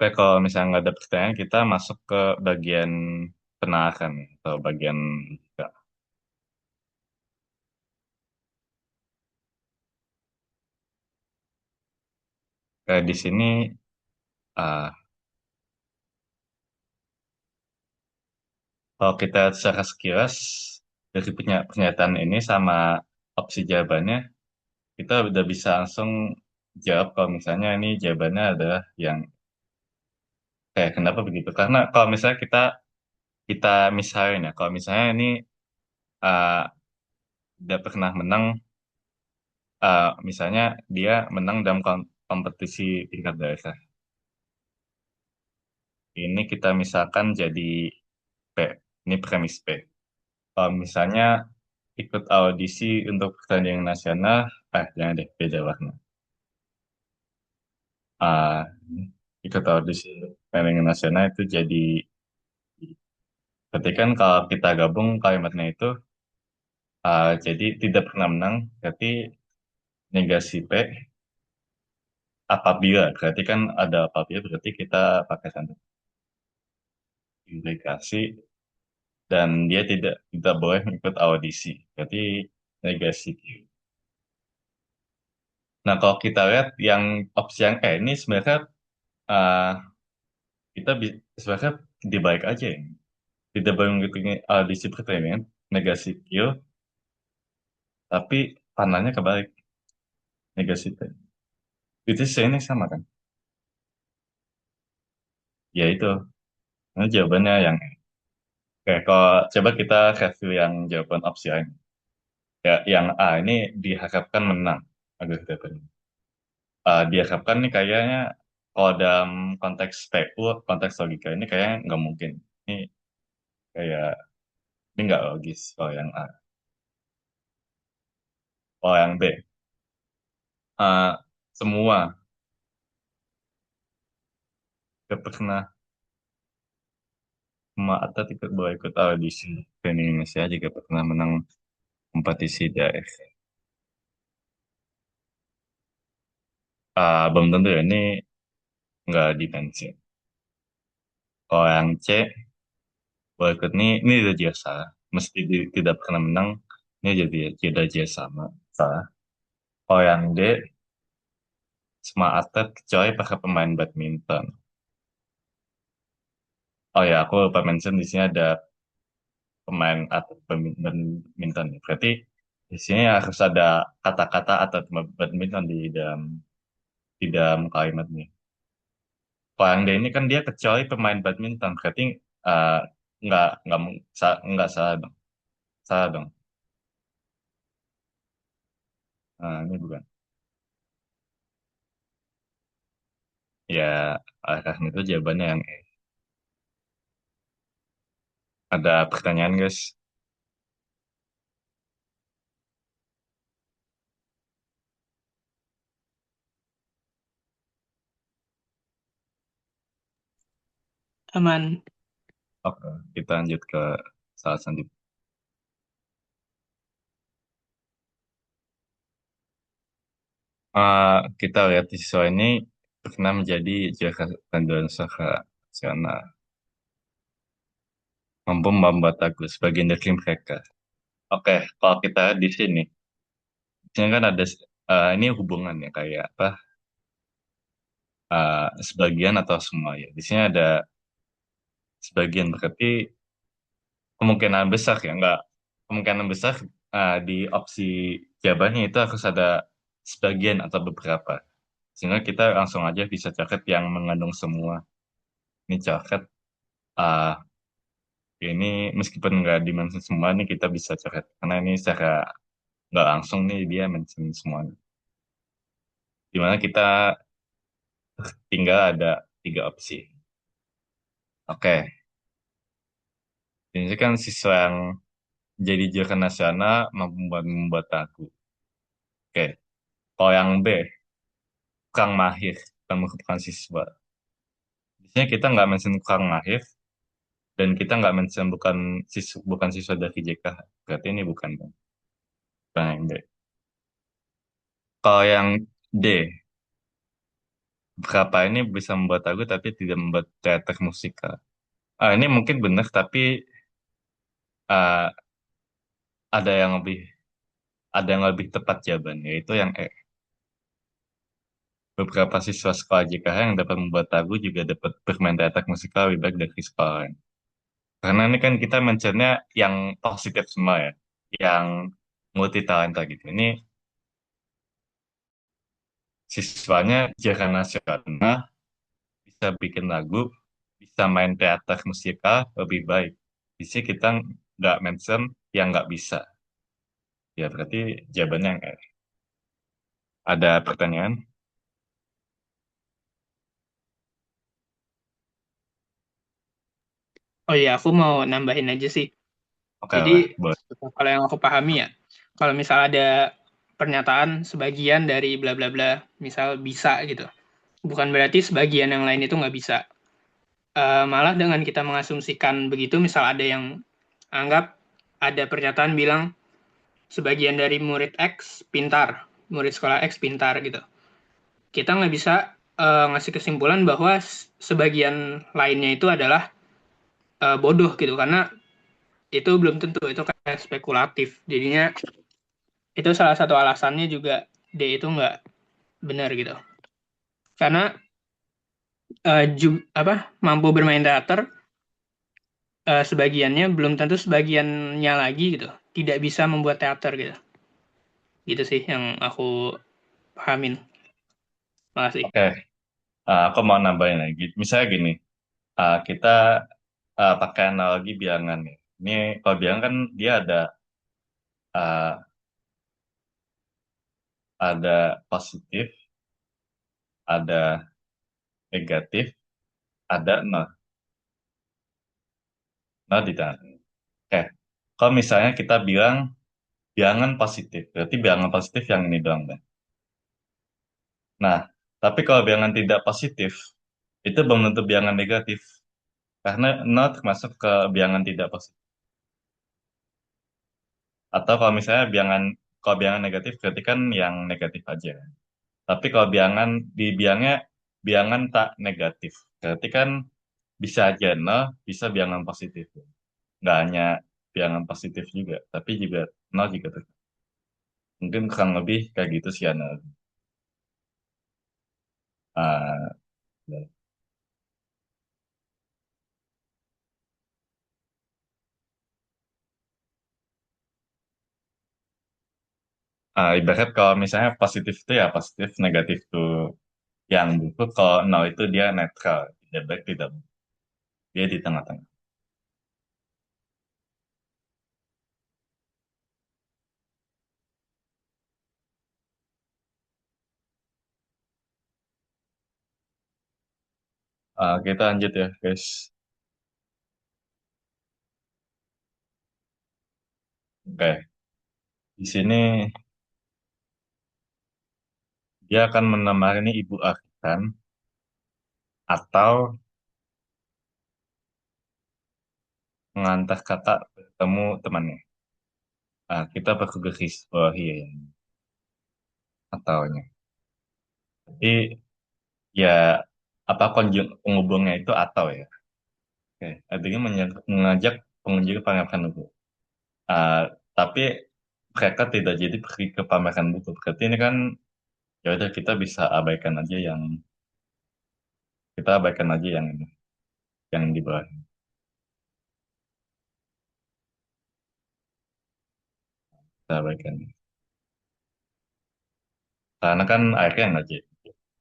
Oke, kalau misalnya nggak ada pertanyaan kita masuk ke bagian penalaran atau bagian kayak di sini uh, kalau kita secara sekilas dari pernyataan ini sama opsi jawabannya, kita udah bisa langsung jawab kalau misalnya ini jawabannya adalah yang kayak kenapa begitu. Karena kalau misalnya kita misalnya ya, kalau misalnya ini uh, udah pernah menang, misalnya dia menang dalam kompetisi tingkat daerah. Ini kita misalkan jadi P, ini premis P. Kalau misalnya ikut audisi untuk pertandingan nasional, jangan deh, beda warna. Ah, ikut audisi pertandingan nasional itu jadi, berarti kan kalau kita gabung kalimatnya itu, jadi tidak pernah menang, berarti negasi P, apabila, berarti kan ada apabila, berarti kita pakai sentence implikasi dan dia tidak boleh mengikut audisi. Berarti negasi Q. Nah, kalau kita lihat yang opsi yang E ini sebenarnya uh, kita sebenarnya dibalik aja ya. Tidak boleh mengikuti audisi pertandingan, negasi Q, tapi panahnya kebalik, negasi T. Itu ini sama kan? Ya itu. Nah, jawabannya yang E. Oke, kalau coba kita review yang jawaban opsi A ini. Ya, yang A ini diharapkan menang agar dapat. Diharapkan nih kayaknya kalau dalam konteks PU, konteks logika ini kayaknya nggak mungkin. Ini kayak ini nggak logis kalau yang A. Kalau yang B, uh, semua gak pernah semua atlet ikut boleh ikut audisi dan Indonesia juga pernah menang kompetisi daerah. Belum tentu ya ini nggak dimensi. Kalau yang C, boleh ikut ini udah jasa, mesti tidak pernah menang, ini jadi tidak jasa sama. Salah. Kalau yang D, semua atlet kecuali para pemain badminton. Oh ya, aku lupa mention di sini ada pemain atlet badminton. Berarti di sini harus ada kata-kata atlet badminton di dalam kalimatnya. Kalau yang D ini kan dia kecuali pemain badminton, berarti uh, nggak salah dong. Salah dong. Nah, ini bukan. Ya, karena itu jawabannya yang E. Ada pertanyaan, guys? Aman. Oke, kita lanjut ke saat selanjutnya. Kita lihat di siswa ini pernah menjadi juara panduan usaha nasional, mampu membuat lagu sebagian dari mereka. Oke, kalau kita lihat di sini kan ada ini hubungannya kayak apa? Sebagian atau semua ya. Di sini ada sebagian berarti kemungkinan besar ya enggak kemungkinan besar di opsi jawabannya itu harus ada sebagian atau beberapa. Sehingga kita langsung aja bisa coret yang mengandung semua. Ini coret uh, ini meskipun nggak dimention semua nih kita bisa coret karena ini secara nggak langsung nih dia mention semuanya. Dimana kita tinggal ada 3 opsi. Oke, ini kan siswa yang jadi juara nasional mampu membuat lagu. Oke, kalau yang B, kurang mahir dan merupakan siswa. Di sini kita nggak mention kurang mahir dan kita nggak mention bukan siswa dari JKH. Berarti ini bukan yang B. Kalau yang D, berapa ini bisa membuat lagu tapi tidak membuat teater musikal. Ini mungkin benar tapi ah, ada yang lebih tepat jawabannya yaitu yang E. Beberapa siswa sekolah JKH yang dapat membuat lagu juga dapat bermain teater musikal lebih baik dari sekolah lain. Karena ini kan kita mentionnya yang positif semua ya, yang multi talenta gitu. Ini siswanya jarang nasional, bisa bikin lagu, bisa main teater musikal lebih baik. Di sini kita nggak mention yang nggak bisa. Ya berarti jawabannya yang E. Ada pertanyaan? Oh iya, aku mau nambahin aja sih. Oke Jadi, lah, boleh. kalau yang aku pahami ya, kalau misal ada pernyataan sebagian dari bla bla bla, misal bisa gitu, bukan berarti sebagian yang lain itu nggak bisa. Malah dengan kita mengasumsikan begitu, misal ada yang anggap ada pernyataan bilang sebagian dari murid X pintar, murid sekolah X pintar gitu. kita nggak bisa ngasih kesimpulan bahwa sebagian lainnya itu adalah bodoh gitu, karena itu belum tentu, itu kayak spekulatif. Jadinya itu salah satu alasannya juga D itu nggak benar gitu. Karena mampu bermain teater sebagiannya belum tentu sebagiannya lagi gitu tidak bisa membuat teater gitu. Gitu sih yang aku pahamin. Makasih. Oke, aku mau nambahin lagi. Misalnya gini, kita pakai analogi bilangan nih. Ini kalau bilangan kan dia uh, ada positif, ada negatif, ada nol. Nol di tengah. Oke, kalau misalnya kita bilang bilangan positif, berarti bilangan positif yang ini doang, kan? Nah, tapi kalau bilangan tidak positif, itu belum tentu bilangan negatif. Karena nol termasuk ke bilangan tidak positif. Atau kalau bilangan negatif berarti kan yang negatif aja. Tapi kalau di biangnya bilangan tak negatif. Berarti kan bisa aja nol, bisa bilangan positif. Nggak hanya bilangan positif juga, tapi juga nol juga tuh. Mungkin kurang lebih kayak gitu sih Ana. Ah, ibarat kalau misalnya positif itu ya positif, negatif tuh yang buku. Kalau nol itu dia netral, tidak baik tidak buruk. Dia di tengah-tengah. Kita lanjut ya guys. Oke, di sini dia akan menemani ibu Arifan atau mengantar kakak bertemu temannya. Kita perlu garis bawahi ya yang ataunya. Jadi ya apa penghubungnya itu atau ya. Oke, artinya mengajak pengunjung ke pameran buku. Ah, tapi mereka tidak jadi pergi ke pameran buku. Berarti ini kan ya udah kita abaikan aja yang ini, yang di bawah. Kita abaikan. Karena kan akhirnya nggak jadi.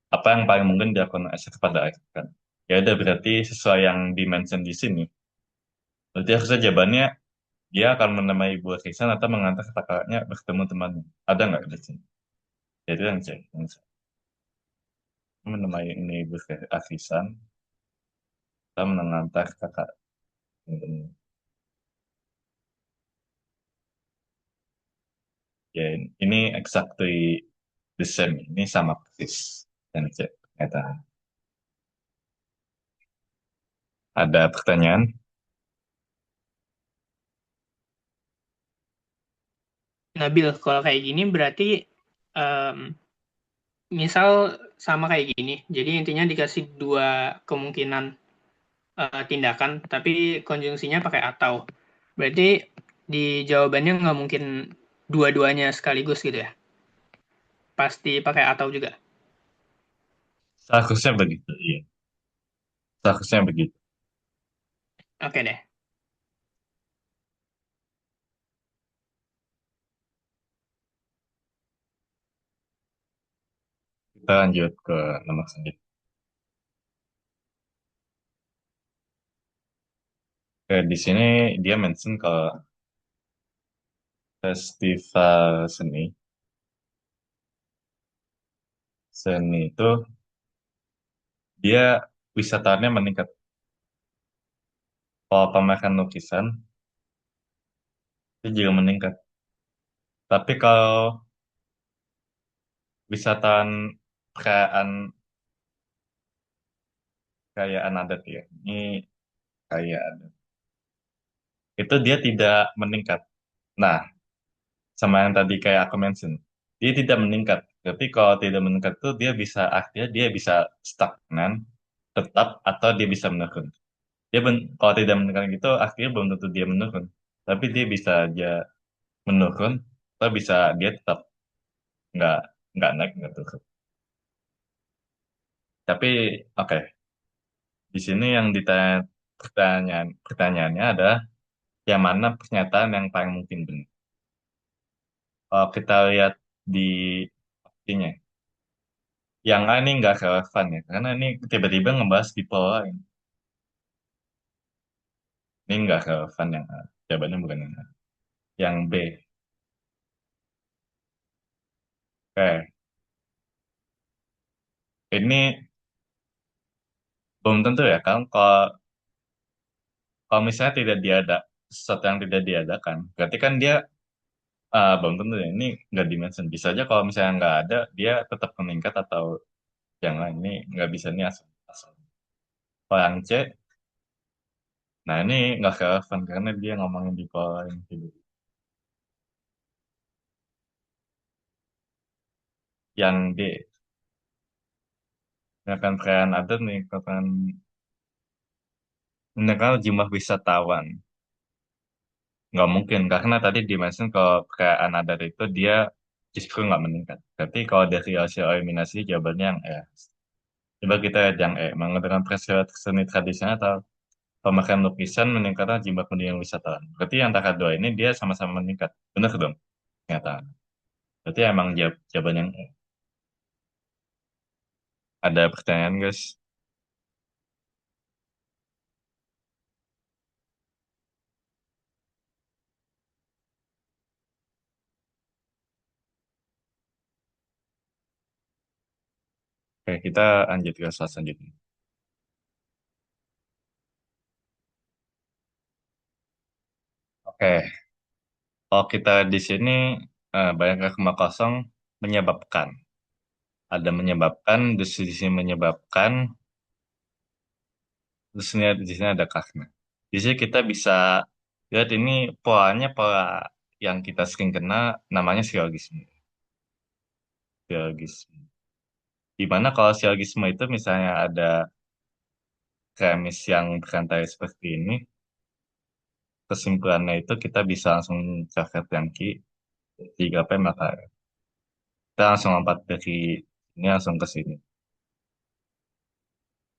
Apa yang paling mungkin dilakukan Esek kepada Aik kan? Ya udah berarti sesuai yang dimention di sini. Berarti harusnya jawabannya dia akan menemani ibu Risan atau mengantar kakaknya bertemu temannya. Ada nggak di sini? Jadi yang cek. Yang cek. Menemani ini ibu Risan atau mengantar kakak. Ya ini exactly the same. Ini sama persis. Yang cek. Ternyata ada pertanyaan. Nabil, kalau kayak gini berarti em, misal sama kayak gini. Jadi intinya dikasih dua kemungkinan tindakan, tapi konjungsinya pakai atau. Berarti di jawabannya nggak mungkin dua-duanya sekaligus gitu ya. Pasti pakai atau juga. Seharusnya begitu. Iya. Seharusnya begitu. Oke deh. Kita lanjut ke nomor selanjutnya. Di sini dia mention kalau festival seni itu dia wisatawannya meningkat. Kalau pameran lukisan itu juga meningkat. Tapi kalau wisatawan perayaan perayaan adat ya, ini kayak adat, itu dia tidak meningkat. Nah, sama yang tadi kayak aku mention, dia tidak meningkat. Tapi kalau tidak meningkat itu dia bisa artinya dia bisa stagnan, tetap atau dia bisa menurun. Kalau tidak meningkat gitu artinya belum tentu dia menurun. Tapi dia bisa aja menurun atau bisa dia tetap nggak nggak naik nggak turun. Tapi oke, di sini yang ditanya pertanyaannya adalah yang mana pernyataan yang paling mungkin benar. Kalau kita lihat di artinya, yang A ini nggak relevan ya, karena ini tiba-tiba ngebahas di lain. Ini nggak relevan yang A. Jawabannya bukan yang A. Yang B. Oke, ini belum tentu ya, kan? Kalau misalnya tidak diada, sesuatu yang tidak diadakan, berarti kan dia belum tentu ya. Ini nggak dimention. Bisa aja kalau misalnya nggak ada, dia tetap meningkat atau yang lain. Ini nggak bisa nih asal. Asal. Kalau yang C, nah ini nggak relevan karena dia ngomongin di pola yang tidak. Yang D, akan perayaan adat nih, akan menekan jumlah wisatawan. Nggak mungkin, karena tadi dimention kalau perayaan adat itu dia justru nggak meningkat. Tapi kalau dari hasil eliminasi jawabannya yang E. Coba kita lihat yang E, menggunakan peristiwa seni tradisional atau pemakaian lukisan meningkatkan jumlah kunjungan wisatawan. Berarti antara dua ini dia sama-sama meningkat. Benar dong? Ternyata. Berarti emang jawaban yang E. Ada pertanyaan, guys? Oke, kita lanjut ke slide selanjutnya. Oke, kalau kita di sini banyak rumah kosong menyebabkan. Ada menyebabkan, di sini menyebabkan, di sini ada karena. Di sini kita bisa lihat ini polanya pola yang kita sering kena namanya silogisme. Silogisme. Di mana kalau silogisme itu misalnya ada premis yang berantai seperti ini, kesimpulannya itu kita bisa langsung coret yang Q, 3P maka kita langsung lompat dari ini langsung ke sini.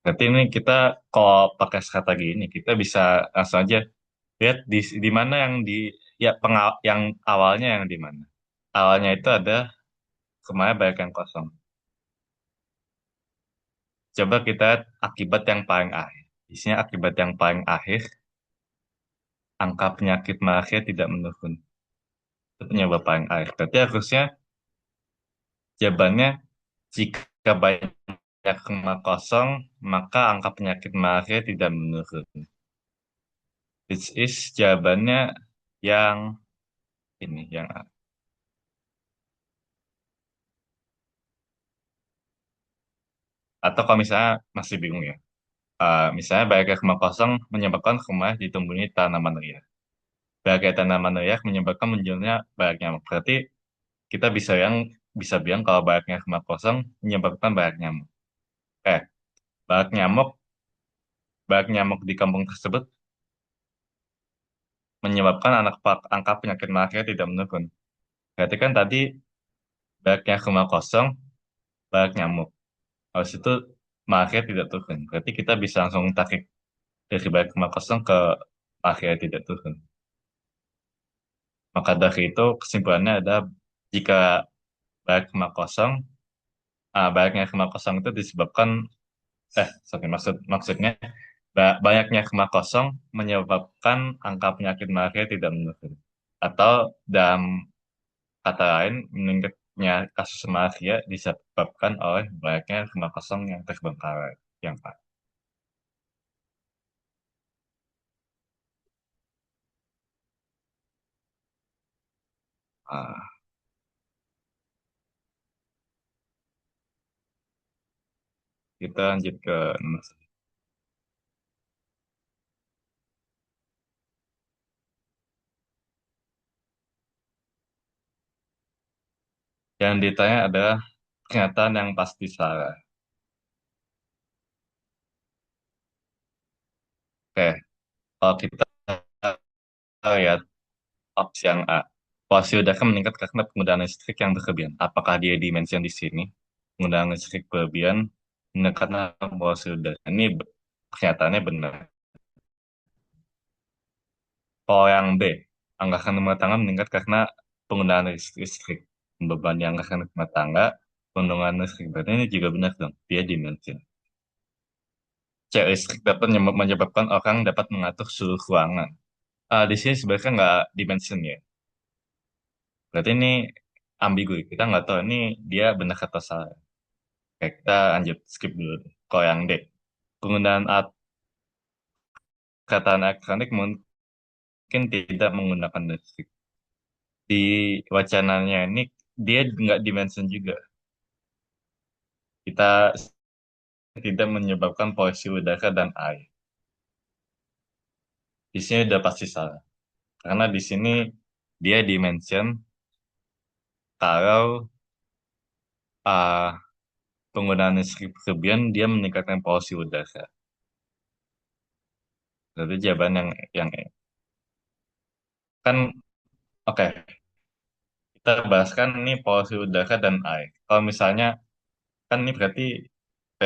Berarti ini kita kalau pakai strategi ini kita bisa langsung aja lihat di mana yang ya yang awalnya yang di mana. Awalnya itu ada kemarin banyak yang kosong. Coba kita lihat akibat yang paling akhir. Isinya akibat yang paling akhir, angka penyakit malaria tidak menurun. Itu penyebab paling akhir. Berarti harusnya jawabannya jika banyak rumah kosong, maka angka penyakit malaria tidak menurun. Which is jawabannya yang ini, yang A. Atau kalau misalnya masih bingung ya, misalnya banyaknya rumah kosong menyebabkan rumah ditumbuhi tanaman liar. Banyaknya tanaman liar menyebabkan munculnya banyak nyamuk. Berarti kita bisa bilang kalau banyaknya rumah kosong menyebabkan banyak nyamuk. Eh, banyak nyamuk, banyak nyamuk di kampung tersebut menyebabkan angka penyakit malaria tidak menurun. Berarti kan tadi banyaknya rumah kosong, banyak nyamuk. Habis itu malaria tidak turun. Berarti kita bisa langsung tarik dari banyak rumah kosong ke malaria tidak turun. Maka dari itu kesimpulannya adalah jika banyak rumah kosong, banyaknya rumah kosong itu disebabkan, sorry, maksudnya banyaknya rumah kosong menyebabkan angka penyakit malaria tidak menurun. Atau dalam kata lain, meningkatnya kasus malaria disebabkan oleh banyaknya rumah kosong yang terbengkalai. Yang Pak. Ah, kita lanjut ke nomor satu. Yang ditanya adalah pernyataan yang pasti salah. Oke, kalau kita lihat opsi yang A, polusi udara meningkat karena penggunaan listrik yang berlebihan. Apakah dia dimention di sini? Penggunaan listrik berlebihan meningkat karena polusi udara. Ini pernyataannya benar. Kalau yang B, anggaran rumah tangga meningkat karena penggunaan listrik. Membebani anggaran rumah tangga, penggunaan listrik. Berarti ini juga benar dong. Dia dimention. C, listrik dapat menyebabkan orang dapat mengatur suhu ruangan. Di sini sebenarnya nggak dimention ya. Berarti ini ambigu. Kita nggak tahu ini dia benar atau salah. Oke, kita lanjut skip dulu. Kalau yang D, penggunaan alat kata elektronik mungkin tidak menggunakan listrik. Di wacananya ini dia nggak dimention juga. Kita tidak menyebabkan polusi udara dan air. Di sini udah pasti salah. Karena di sini dia dimention kalau uh, penggunaan listrik berlebihan dia meningkatkan polusi udara. Jadi jawaban yang kan oke, kita bahaskan ini polusi udara dan air. Kalau misalnya kan ini berarti P,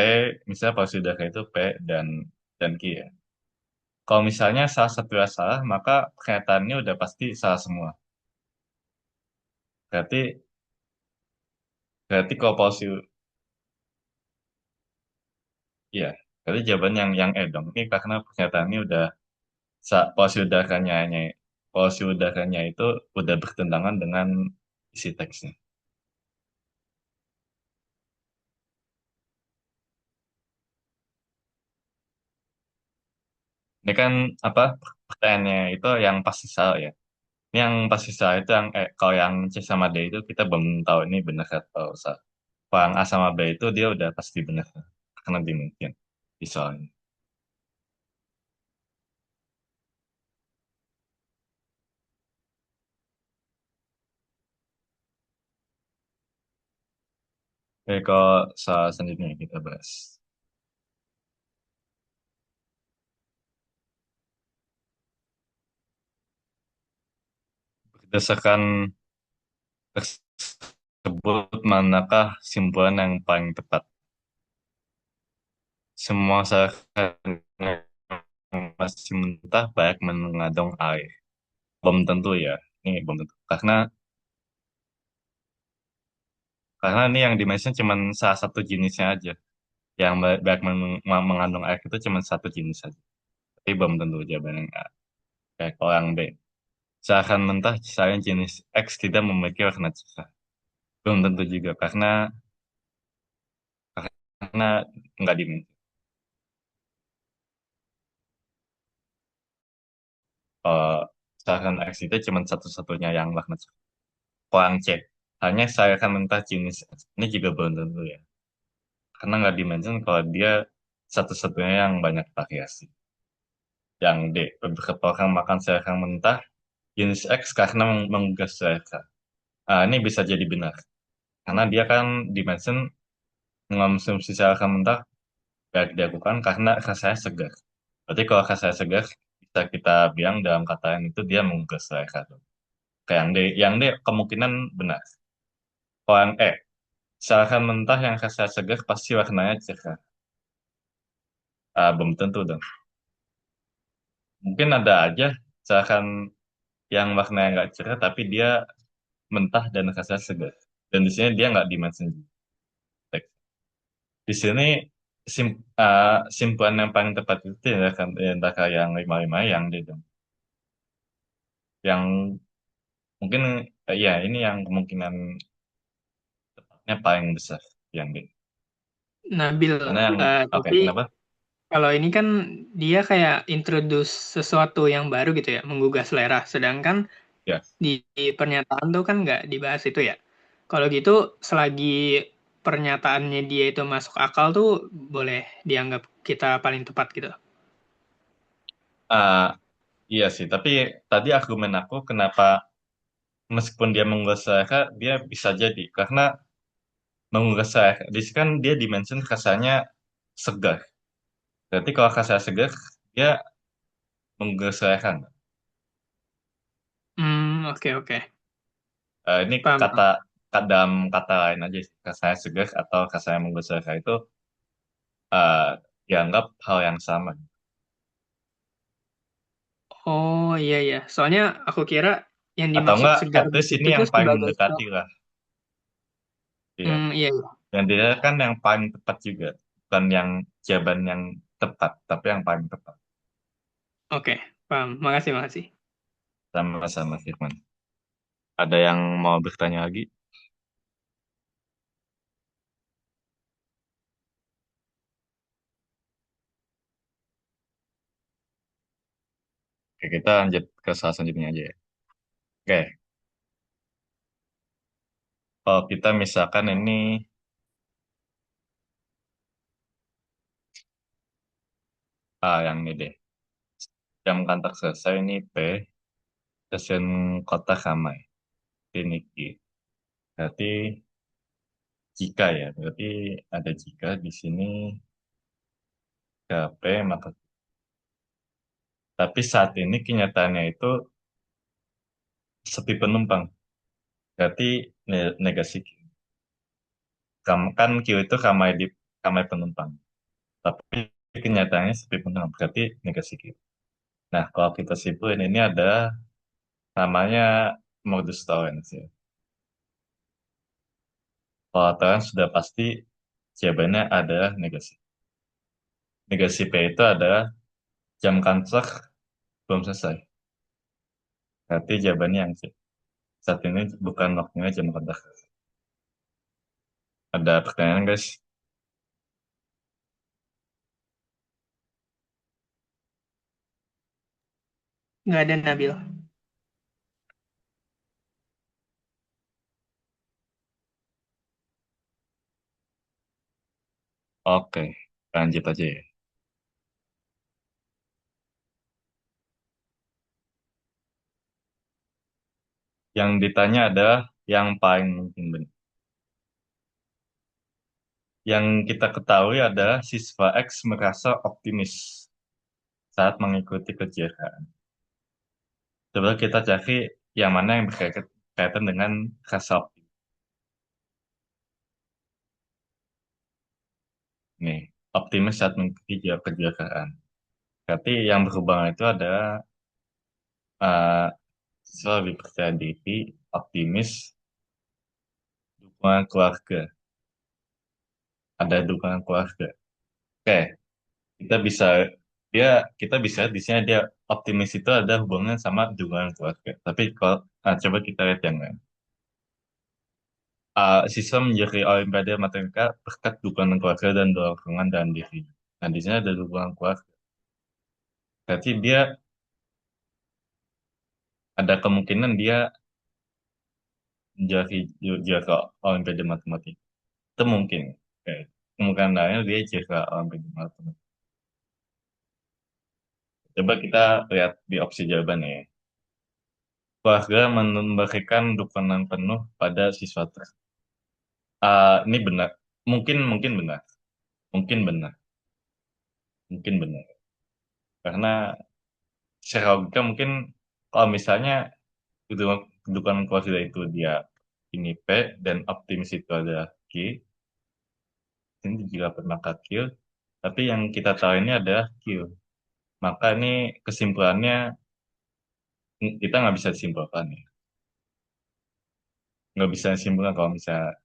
misalnya polusi udara itu P dan Q ya. Kalau misalnya salah satu salah, maka pernyataannya udah pasti salah semua. Berarti berarti kalau polusi iya, berarti jawaban yang E dong. Ini karena pernyataannya udah polusi polusi udaranya itu udah bertentangan dengan isi teksnya. Ini kan apa pertanyaannya itu yang pasti salah ya. Ini yang pasti salah itu yang kalau yang C sama D itu kita belum tahu ini benar atau salah. Kalau yang A sama B itu dia udah pasti benar karena dimungkin di soalnya. Oke, kalau soal selanjutnya kita bahas. Berdasarkan tersebut, manakah simpulan yang paling tepat? Semua masakan yang masih mentah banyak mengandung air. Belum tentu ya. Ini belum tentu. Karena ini yang dimention cuma salah satu jenisnya aja. Yang banyak mengandung air itu cuma satu jenis saja. Tapi belum tentu jawaban yang A. Kayak kalau yang B. Seakan mentah cairan jenis X tidak memiliki warna cerah. Belum tentu juga karena nggak dimention. Uh, Seakan X itu cuma satu-satunya yang warna cerah. Kalau yang C. Hanya seakan mentah jenis X. Ini juga belum tentu ya. Karena nggak dimention kalau dia satu-satunya yang banyak variasi. Yang D. Beberapa orang makan seakan mentah jenis X karena menggugah selera. Ini bisa jadi benar. Karena dia kan dimention mengonsumsi seakan mentah baik dilakukan karena rasanya segar. Berarti kalau rasanya segar, bisa kita bilang dalam kata yang itu dia menggugah selera. Kayak yang D kemungkinan benar. Kalau yang E, seakan mentah yang rasanya segar pasti warnanya cerah. Belum tentu dong. Mungkin ada aja seakan yang warnanya nggak cerah tapi dia mentah dan rasanya segar. Dan di sini dia nggak dimention teks. Di sini simpulan yang paling tepat itu tindakan antara yang lima yang D dong. Yang mungkin ya ini yang kemungkinan tepatnya paling besar yang D. Nabil, Karena yang oke tapi kenapa? kalau ini kan dia kayak introduce sesuatu yang baru gitu ya, menggugah selera. Sedangkan Ya. di pernyataan tuh kan nggak dibahas itu ya. Kalau gitu, selagi pernyataannya dia itu masuk akal tuh boleh dianggap kita paling tepat gitu. Ah, iya sih, tapi tadi argumen aku kenapa meskipun dia menguasai dia bisa jadi karena menguasai. Di sini kan dia dimention rasanya segar. Berarti kalau rasa segar, dia menguasaikan. Oke oke. Ini Paham. kata dalam kata lain aja sih. Rasanya segar atau rasanya menguasaikan itu eh, dianggap hal yang sama. Oh iya iya. Soalnya aku kira yang Atau dimaksud enggak, segar at di least ini situ tuh yang paling sebagai mendekati lah. Iya. iya iya. Yang dia kan yang paling tepat juga. Bukan yang jawaban yang tepat, tapi yang paling tepat. Oke, paham. Makasih makasih. Sama-sama Firman. Ada yang mau bertanya lagi? Oke, kita lanjut ke soal selanjutnya aja ya. Oke, kalau kita misalkan ini, yang ini deh. Jam kantor selesai ini P, stasiun kota Kamai, ini Q. Berarti jika ya, berarti ada jika di sini ke P, maka tapi saat ini kenyataannya itu sepi penumpang. Berarti negasi Q. Kan Q itu kamai penumpang. Tapi kenyataannya sepi penumpang. Berarti negasi Q. Nah, kalau kita simpulin ini ada namanya modus tollens ya. Kalau tollens sudah pasti jawabannya adalah negasi. Negasi P itu adalah jam kantor belum selesai. Berarti jawabannya yang C. Saat ini bukan waktunya jam kantor. Ada pertanyaan guys? Nggak ada Nabil. Oke, lanjut aja ya. Yang ditanya adalah yang paling mungkin benar. Yang kita ketahui adalah siswa X merasa optimis saat mengikuti kegiatan. Coba kita cari yang mana yang berkaitan dengan rasa optimis. Nih, optimis saat mengikuti kegiatan. Berarti yang berhubungan itu ada eh, siswa lebih percaya diri, optimis, dukungan keluarga. Ada dukungan keluarga. Oke, kita bisa dia kita bisa di sini dia optimis itu ada hubungan sama dukungan keluarga. Tapi kalau coba kita lihat yang lain. Siswa menjadi Olimpiade Matematika berkat dukungan keluarga dan dorongan dalam diri. Nah, di sini ada dukungan keluarga. Berarti dia ada kemungkinan dia menjadi juara Olimpiade Matematika. Itu mungkin. Oke. Kemungkinan lainnya dia juara Olimpiade Matematika. Coba kita lihat di opsi jawabannya ya. Keluarga memberikan dukungan penuh pada siswa tersebut. Ini benar. Mungkin mungkin benar. Mungkin benar. Mungkin benar. Karena secara logika mungkin kalau misalnya dukungan keluarga itu dia ini P dan optimis itu adalah Q, ini juga pernah Q, tapi yang kita tahu ini adalah Q. Maka ini kesimpulannya kita nggak bisa simpulkan ya. Nggak bisa simpulkan kalau misalnya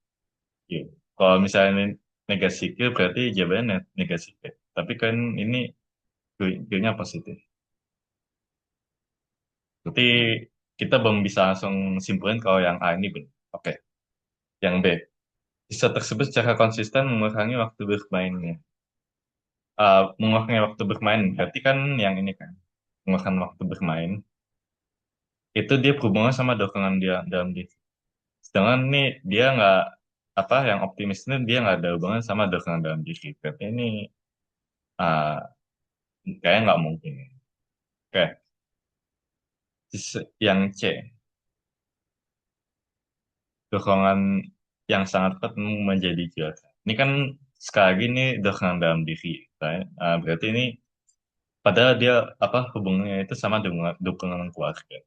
Q. Kalau misalnya ini negasi Q berarti jawabannya negasi P. Tapi kan ini Q-nya positif. Berarti kita belum bisa langsung simpulin kalau yang A ini benar. Oke. Yang B. Siswa tersebut secara konsisten mengurangi waktu bermainnya. Mengurangi waktu bermain, berarti kan yang ini kan, mengurangi waktu bermain, itu dia berhubungan sama dorongan dia dalam diri. Sedangkan ini dia nggak, apa, yang optimis ini dia nggak ada hubungan sama dorongan dalam diri. Berarti ini uh, kayaknya nggak mungkin. Oke, yang C, dorongan yang sangat kuat menjadi juara. Ini kan sekali lagi ini dorongan dalam diri, kan? Berarti ini padahal dia apa hubungannya itu sama dengan dukungan keluarga.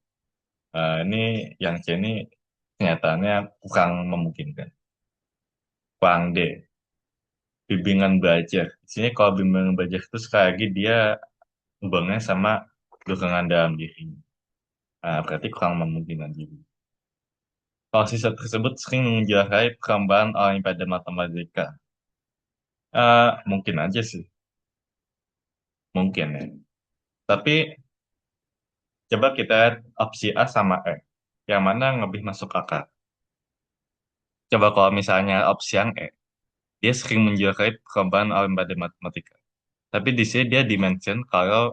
Ini yang C ini kenyataannya kurang memungkinkan. Kurang D, bimbingan belajar. Di sini kalau bimbingan belajar itu sekali lagi dia hubungannya sama dukungan dalam diri. Berarti kurang memungkinkan juga. Kalau siswa tersebut sering menjuarai perkembangan Olimpiade Matematika. Mungkin aja sih, mungkin ya. Tapi coba kita lihat opsi A sama E. Yang mana yang lebih masuk akal? Coba kalau misalnya opsi yang E, dia sering menjuarai perkembangan Olimpiade Matematika. Tapi di sini dia dimention kalau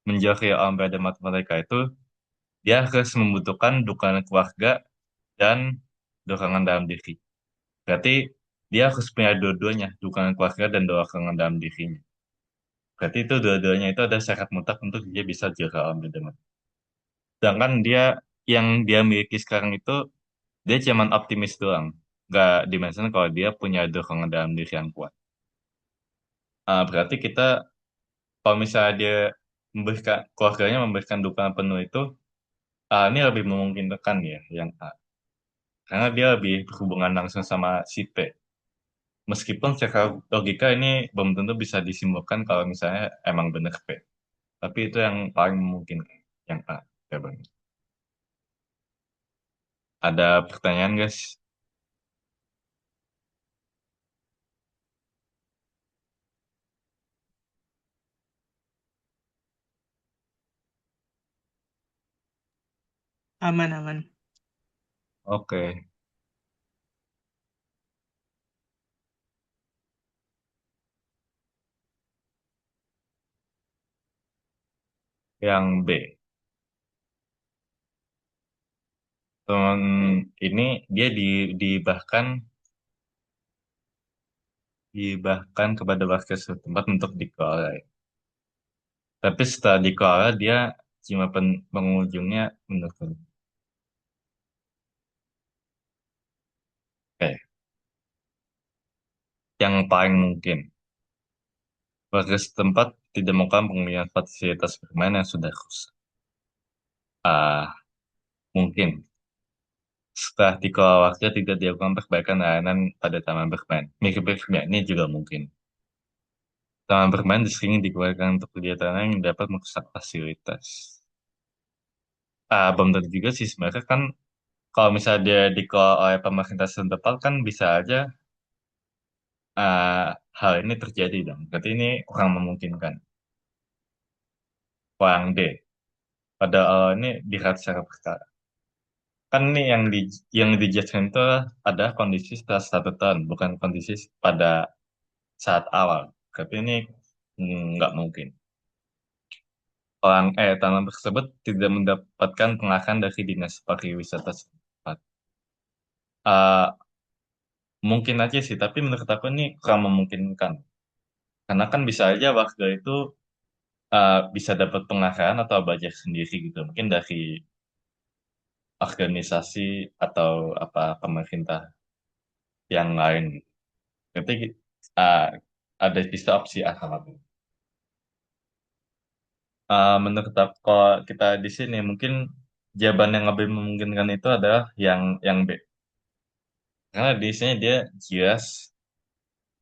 menjuarai Olimpiade Matematika itu dia harus membutuhkan dukungan keluarga dan dorongan dalam diri. Berarti dia harus punya dua-duanya, dukungan keluarga dan dorongan dalam dirinya. Berarti itu dua-duanya itu ada syarat mutlak untuk dia bisa juara Olimpiade Matematika. Sedangkan dia yang dia miliki sekarang itu dia cuman optimis doang. Nggak dimention kalau dia punya dorongan dalam diri yang kuat. Berarti kita kalau misalnya dia memberikan keluarganya memberikan dukungan penuh itu, ini lebih memungkinkan ya yang A. Karena dia lebih berhubungan langsung sama si P. Meskipun secara logika ini belum tentu bisa disimpulkan kalau misalnya emang benar P. Tapi itu yang paling mungkin yang A. Ya, Bang. Ada pertanyaan, guys? Aman, aman. Oke, yang B. Teman ini dia dibahkan kepada warga setempat untuk dikelola. Tapi setelah dikelola dia cuma pengunjungnya mendukung. Oke, yang paling mungkin warga setempat tidak melakukan pemulihan fasilitas bermain yang sudah rusak. Ah, mungkin setelah dikelola warga tidak dilakukan perbaikan layanan pada taman bermain. Mirip-miripnya ini juga mungkin. Taman bermain sering digunakan untuk kegiatan yang dapat merusak fasilitas. Belum tentu juga sih sebenarnya kan kalau misalnya dia dikelola oleh pemerintah setempat kan bisa aja ah, hal ini terjadi dong. Berarti ini kurang memungkinkan. Kurang D. Pada awal ini dilihat secara perkara. Kan ini yang dijudge itu adalah kondisi setelah 1 tahun, bukan kondisi pada saat awal. Berarti ini nggak mungkin. Tanah tersebut tidak mendapatkan pengarahan dari Dinas Pariwisata setempat. Ah, Mungkin aja sih, tapi menurut aku ini kurang memungkinkan. Karena kan bisa aja warga itu bisa dapat pengarahan atau belajar sendiri gitu. Mungkin dari organisasi atau apa pemerintah yang lain. Berarti uh, ada bisa opsi A sama B. Menurut aku kalau kita di sini mungkin jawaban yang lebih memungkinkan itu adalah yang B. Karena di sini dia jelas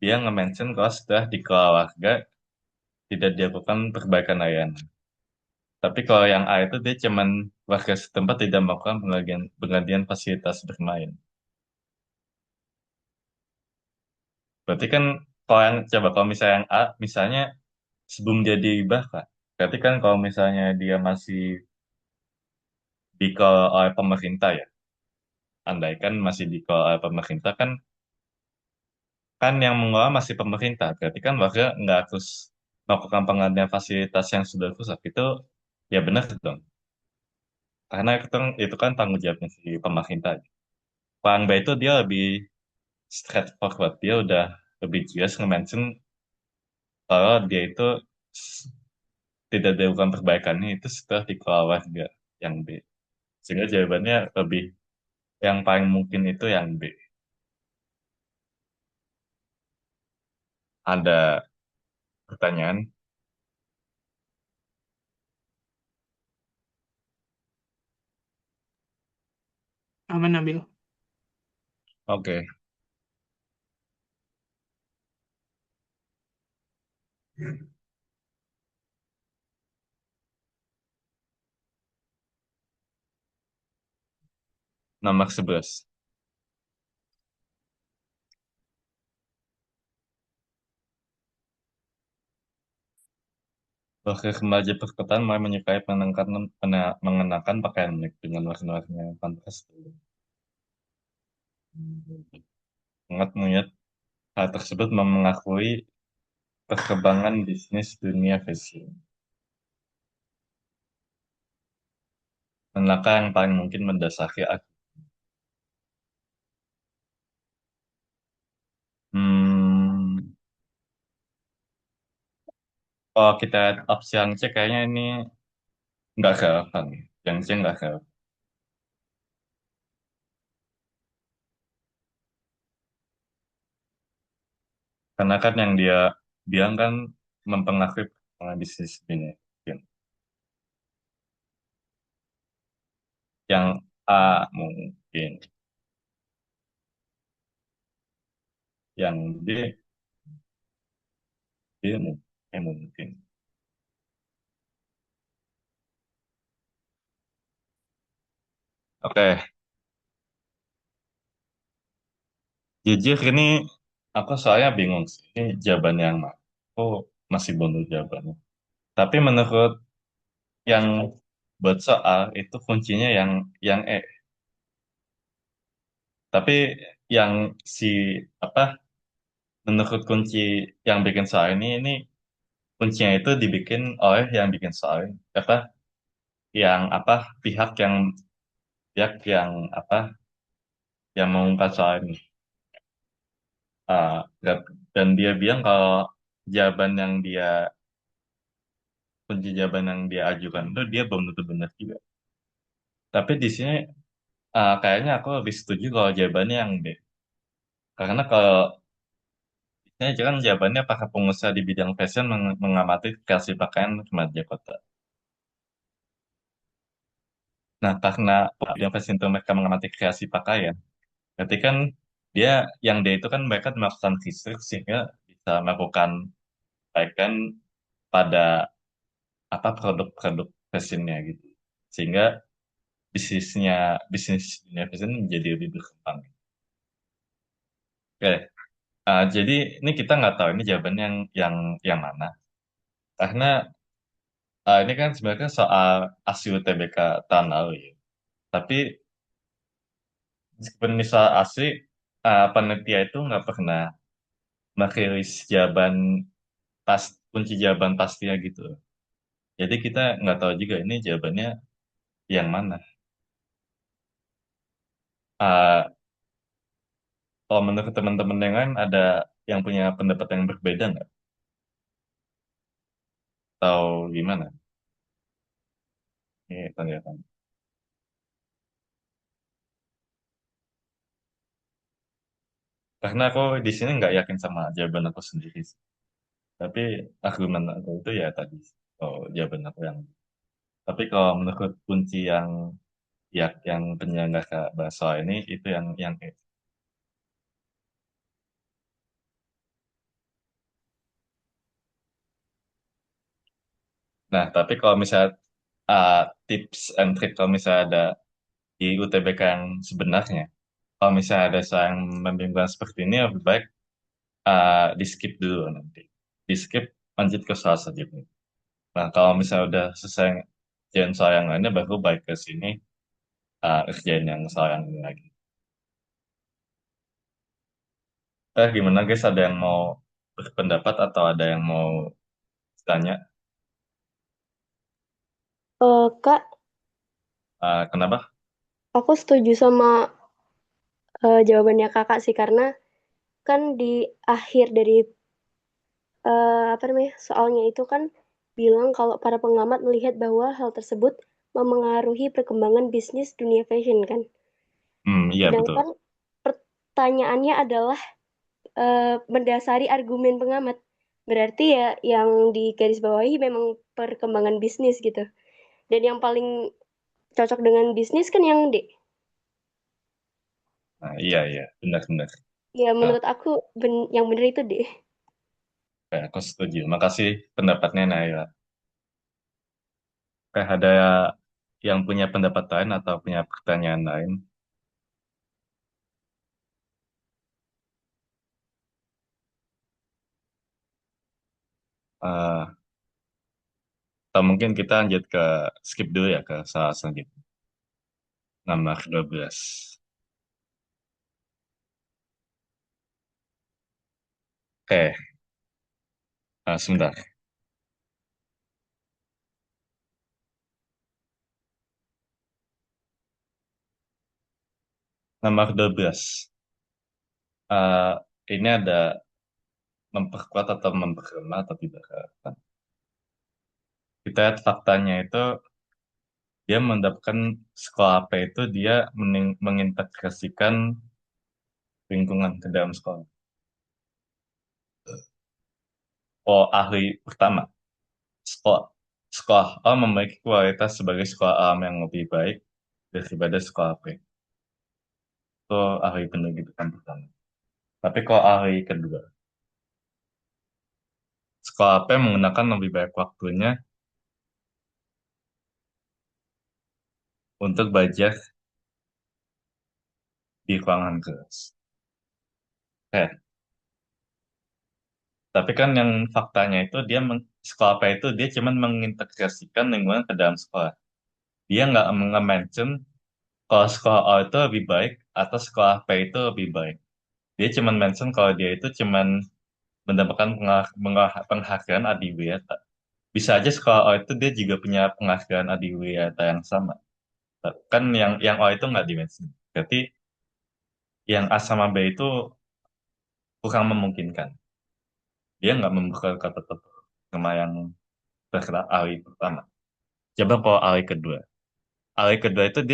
dia nge-mention kalau sudah dikelola warga tidak dilakukan perbaikan layanan. Tapi kalau yang A itu dia cuman warga setempat tidak melakukan penggantian fasilitas bermain. Berarti kan kalau misalnya yang A, misalnya sebelum dia diubah, Kak. Berarti kan kalau misalnya dia masih dikelola oleh pemerintah ya, andaikan masih dikelola oleh pemerintah kan yang mengelola masih pemerintah. Berarti kan warga nggak harus melakukan penggantian fasilitas yang sudah rusak. Itu ya benar dong. Karena itu kan tanggung jawabnya si pemerintah. Pak Angba itu dia lebih straightforward. Dia udah lebih jelas nge-mention kalau dia itu s- tidak dilakukan perbaikannya itu setelah dikelola warga yang B. Sehingga jawabannya lebih yang paling mungkin itu yang B. Ada pertanyaan? Apa Nabil? Oke. Nomor 11. Wakil remaja perkotaan mulai menyukai mengenakan pakaian unik dengan warna-warna yang pantas. Sangat melihat hal tersebut mengakui perkembangan bisnis dunia fashion. Dan langkah yang paling mungkin mendasari Hmm, oh kita lihat opsi yang C kayaknya ini nggak relevan. Yang C nggak relevan. Karena kan yang dia bilang kan mempengaruhi perkembangan bisnis dunia. Yang A mungkin, yang mungkin. Oke, jujur ini aku soalnya bingung sih. Ini jawabannya yang mana? Aku masih buntu jawabannya. Tapi menurut yang buat soal itu kuncinya yang E. Tapi yang si apa menurut kunci yang bikin soal ini kuncinya itu dibikin oleh yang bikin soal apa yang apa pihak yang pihak yang apa yang mengungkap soal ini. Ah, dan dia bilang kalau jawaban yang dia kunci jawaban yang dia ajukan itu dia belum tentu benar juga. Tapi di sini kayaknya aku lebih setuju kalau jawabannya yang B. Karena kalau ini kan jawabannya para pengusaha di bidang fashion mengamati kreasi pakaian remaja kota. Nah, karena bidang fashion itu mereka mengamati kreasi pakaian, berarti kan dia yang dia itu kan mereka melakukan research sehingga bisa melakukan perbaikan pada apa produk-produk fashionnya gitu. Sehingga bisnis dunia fashion menjadi lebih berkembang. Oke, jadi ini kita nggak tahu ini jawabannya yang mana. Karena ini kan sebenarnya soal ASI UTBK tahun lalu ya. Tapi meskipun ini soal ASI, panitia itu nggak pernah merilis jawaban pas kunci jawaban pastinya gitu. Jadi kita nggak tahu juga ini jawabannya yang mana. Ah, kalau menurut teman-teman yang lain ada yang punya pendapat yang berbeda nggak? Atau gimana? Ini tanggapan. Karena aku di sini nggak yakin sama jawaban aku sendiri, sih. Tapi argumen aku itu ya tadi. Oh, jawaban aku yang. Tapi kalau menurut kunci yang penyelenggara bahasa ini itu yang E. Nah, tapi kalau misalnya uh, tips and trick kalau misalnya ada di UTBK yang sebenarnya, kalau misalnya ada saya yang membingungkan seperti ini, lebih baik di skip dulu nanti. Di skip lanjut ke soal selanjutnya. Nah, kalau misalnya udah selesai kerjaan soal yang lainnya, baru baik ke sini kerjaan yang soal yang ini lagi. Gimana guys? Ada yang mau berpendapat atau ada yang mau tanya? Kak, Kenapa? aku setuju sama jawabannya kakak sih karena kan di akhir dari apa namanya soalnya itu kan bilang kalau para pengamat melihat bahwa hal tersebut memengaruhi perkembangan bisnis dunia fashion kan. Iya betul. Sedangkan pertanyaannya adalah mendasari argumen pengamat. Berarti ya yang digarisbawahi memang perkembangan bisnis gitu. Dan yang paling cocok dengan bisnis kan yang D. Nah, iya, iya, benar-benar. Ya Nah, menurut aku yang benar itu D. oke, aku setuju. Makasih pendapatnya, Naila. Oke, ada yang punya pendapat lain atau punya pertanyaan lain? Eh, atau mungkin kita lanjut ke skip dulu ya ke soal selanjutnya. Nomor 12. Oke, sebentar. Nomor 12. Eh, ini ada memperkuat atau memperlemah atau tidak. Kita lihat faktanya itu dia mendapatkan sekolah apa itu dia mengintegrasikan lingkungan ke dalam sekolah. Oh, ahli pertama. Sekolah, sekolah A memiliki kualitas sebagai sekolah alam yang lebih baik daripada sekolah B. Itu ahli pendidikan pertama. Tapi kalau ahli kedua, sekolah P menggunakan lebih banyak waktunya untuk belajar di ruangan kelas. Tapi kan yang faktanya itu sekolah P itu dia cuma mengintegrasikan lingkungan ke dalam sekolah. Dia nggak mention kalau sekolah A itu lebih baik atau sekolah P itu lebih baik. Dia cuma mention kalau dia itu cuma mendapatkan penghargaan Adiwiyata. Bisa aja sekolah A itu dia juga punya penghargaan Adiwiyata yang sama. Kan yang A itu nggak dimention. Berarti yang A sama B itu kurang memungkinkan. Dia nggak membuka kata tetap sama yang terkena ahli pertama. Coba kalau ahli kedua. Ahli kedua itu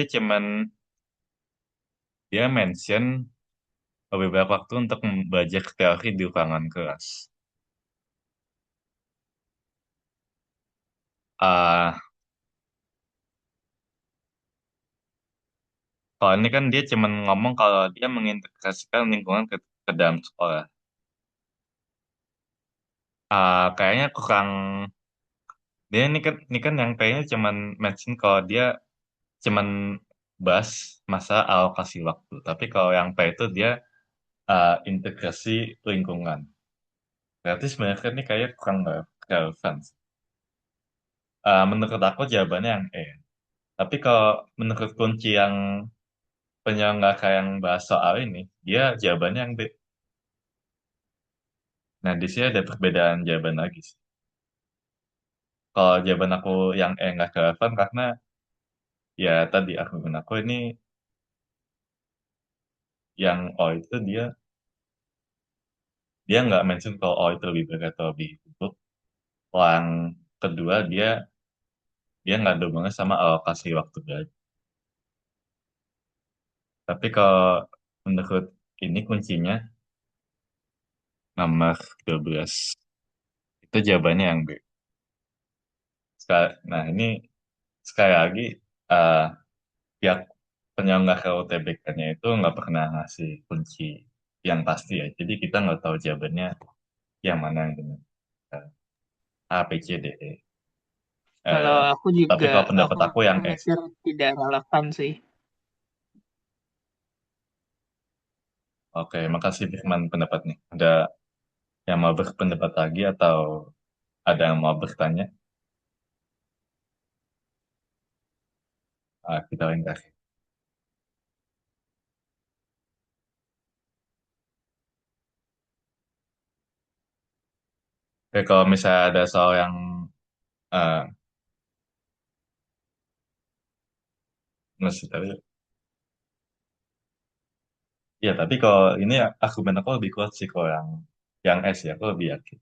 dia mention lebih banyak waktu untuk belajar teori di ruangan kelas. Ah, kalau ini kan dia cuma ngomong kalau dia mengintegrasikan lingkungan ke dalam sekolah. Kayaknya kurang. Dia ini kan yang kayaknya cuman mention kalau dia cuman bahas masa alokasi waktu. Tapi kalau yang P itu dia integrasi lingkungan. Berarti sebenarnya ini kayak kurang relevan. Menurut aku jawabannya yang E. Tapi kalau menurut kunci yang penyelenggara yang bahas soal ini, dia jawabannya yang B. Nah, di sini ada perbedaan jawaban lagi sih. Kalau jawaban aku yang E nggak relevan karena ya tadi argumen aku ini yang O itu dia nggak mention kalau O itu lebih baik atau lebih buruk. Kalau yang kedua dia nggak ada hubungannya sama alokasi waktu belajar. Tapi kalau menurut ini kuncinya nomor 12 itu jawabannya yang B. Nah ini sekali lagi eh, pihak penyelenggara UTBK-nya itu nggak pernah ngasih kunci yang pasti ya. Jadi kita nggak tahu jawabannya yang mana yang benar. Eh, A, B, C, D, E. Kalau Eh, aku tapi juga kalau pendapat aku aku yang E. mikir tidak relevan sih. Oke, makasih Firman pendapatnya. Ada yang mau berpendapat lagi atau ada yang mau bertanya? Kita lengkap. Oke, kalau misalnya ada soal yang eh masih tapi ya tapi kalau ini argumen aku lebih kuat sih kalau yang S ya, aku lebih yakin.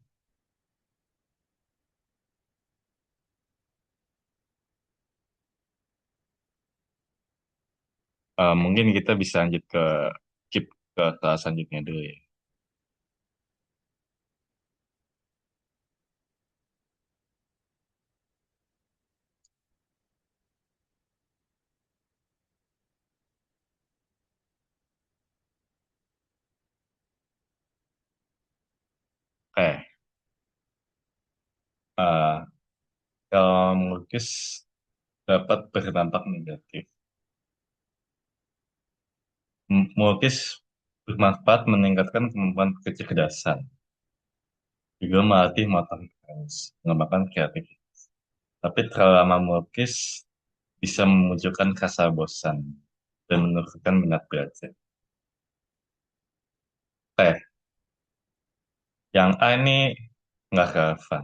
Mungkin kita bisa lanjut ke keep ke kelas selanjutnya dulu ya. eh, eh, kalau melukis dapat berdampak negatif. Melukis bermanfaat meningkatkan kemampuan kecerdasan, juga melatih motorikas, mengembangkan kreativitas. Tapi terlalu lama melukis bisa memunculkan rasa bosan dan menurunkan minat belajar. Eh, yang A ini nggak relevan.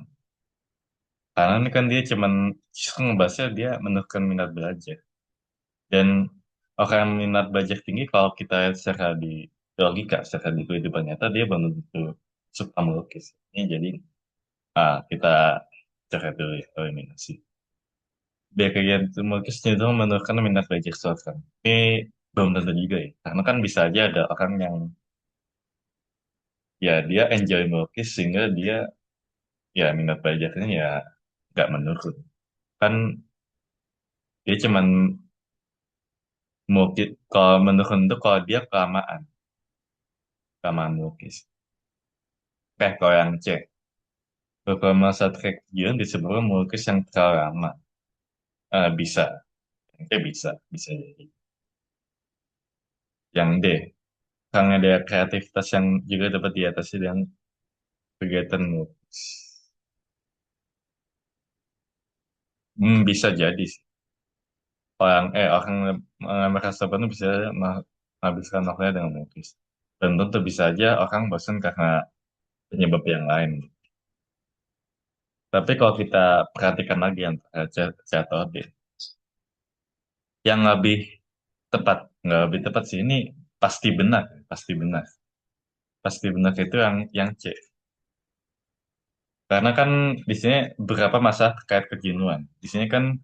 Karena ini kan dia cuman justru ngebahasnya dia menurunkan minat belajar. Dan orang yang minat belajar tinggi kalau kita lihat secara di logika, secara di kehidupan nyata, dia belum tentu suka melukis. Ini jadi kita cari dulu ya eliminasi. Biar kegiatan melukis cenderung menurunkan minat belajar seseorang. Ini belum tentu juga ya. Karena kan bisa aja ada orang yang ya dia enjoy melukis sehingga dia ya minat belajarnya ya nggak menurun. Kan dia cuman melukis, kalau menurun itu kalau dia kelamaan melukis. Kalau yang C, beberapa saat kegiatan disebabkan melukis yang terlalu lama. Bisa, bisa jadi. Yang D, karena ada kreativitas yang juga dapat diatasi dengan kegiatan melukis. Bisa jadi sih. Orang yang merasa penuh bisa menghabiskan waktunya dengan melukis. Dan tentu bisa aja orang bosan karena penyebab yang lain. Tapi kalau kita perhatikan lagi antara C atau D, yang nggak lebih tepat sih ini pasti benar, pasti benar. Pasti benar itu yang C. Karena kan di sini beberapa masalah terkait kejenuhan. Di sini kan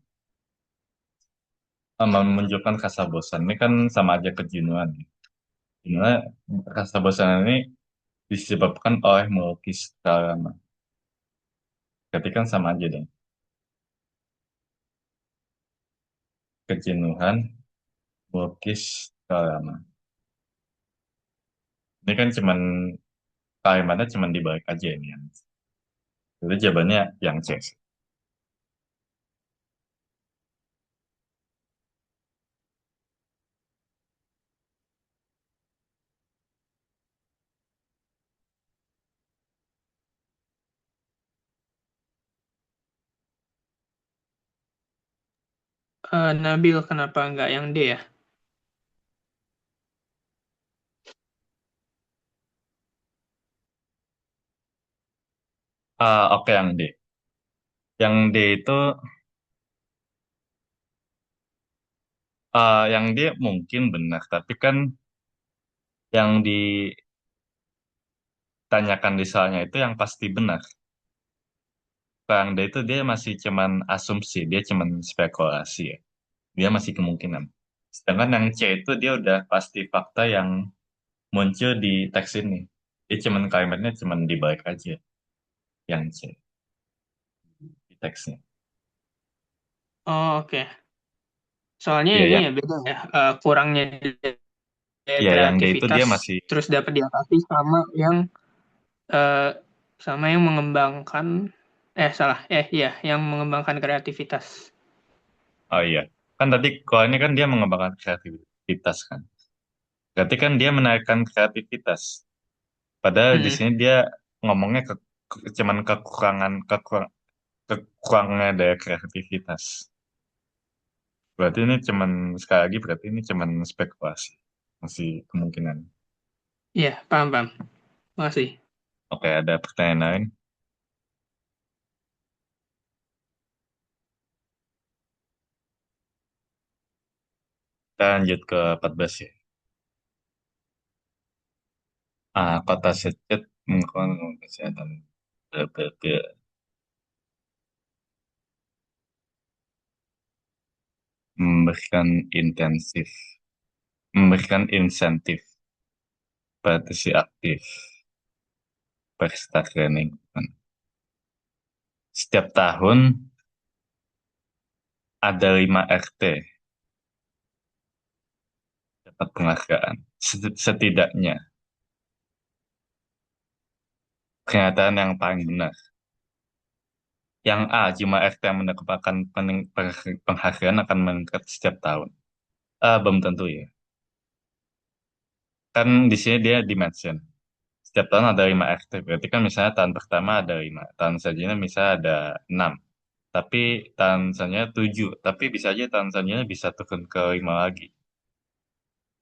menunjukkan rasa bosan. Ini kan sama aja kejenuhan. Dimana rasa bosan ini disebabkan oleh melukis secara lama. Berarti kan sama aja dong. Kejenuhan, melukis secara lama. Ini kan kalimatnya cuman dibalik aja ini. Jadi jawabannya yang C. Nabil, kenapa nggak yang D ya? Oke, yang D. Yang D itu, yang D mungkin benar, tapi kan yang ditanyakan di soalnya itu yang pasti benar. Kalau yang D itu dia masih cuman asumsi, dia cuman spekulasi ya. Dia masih kemungkinan. Sedangkan yang C itu dia udah pasti fakta yang muncul di teks ini. Dia cuman kalimatnya cuman dibalik aja yang C di teksnya. Oh, oke. Soalnya Iya, ini ya beda ya. Kurangnya daya yang D itu dia kreativitas masih terus dapat diatasi eh, sama yang mengembangkan salah. Iya, yang mengembangkan kreativitas. oh iya. Kan tadi kalau ini kan dia mengembangkan kreativitas kan. Berarti kan dia menaikkan kreativitas. Padahal di Mm-mm. sini dia ngomongnya cuman kekurangannya daya kreativitas. Berarti ini cuman sekali lagi berarti ini cuman spekulasi. Masih kemungkinan. Iya, paham, paham. Makasih. Oke, ada pertanyaan lain? Kita lanjut ke 14 ya. Kota Secet mengembangkan kesehatan berbagai memberikan intensif, memberikan insentif, partisi aktif, peserta training. Setiap tahun ada 5 RT dapat penghargaan. Setidaknya pernyataan yang paling benar. Yang A, cuma RT yang mendapatkan penghargaan akan meningkat setiap tahun. Belum tentu ya. Kan di sini dia dimention. Setiap tahun ada 5 RT. Berarti kan misalnya tahun pertama ada 5. Tahun selanjutnya misalnya ada 6. Tapi tahun selanjutnya 7. Tapi bisa aja tahun selanjutnya bisa turun ke 5 lagi.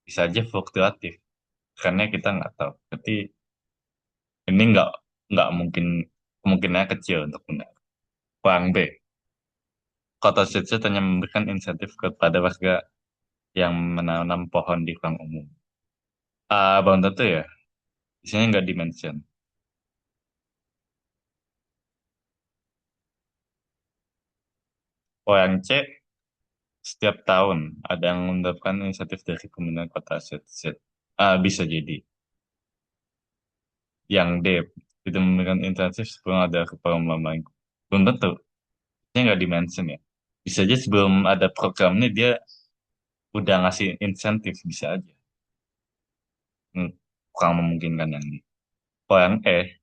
Bisa aja fluktuatif. Karena kita nggak tahu. Berarti ini nggak mungkin, kemungkinannya kecil untuk benar. Poin B. Kota Sitges hanya memberikan insentif kepada warga yang menanam pohon di ruang umum. Belum tentu ya. Di sini nggak dimention. Poin C. Setiap tahun ada yang mendapatkan insentif dari pemerintah kota Sitges. Bisa jadi. Yang D. Tidak memberikan insentif sebelum ada reforma lingkungan. Belum tentu. Ini nggak dimention ya. Bisa aja sebelum ada program ini dia udah ngasih insentif. Bisa aja. Hmm, kurang memungkinkan yang ini. Poin E.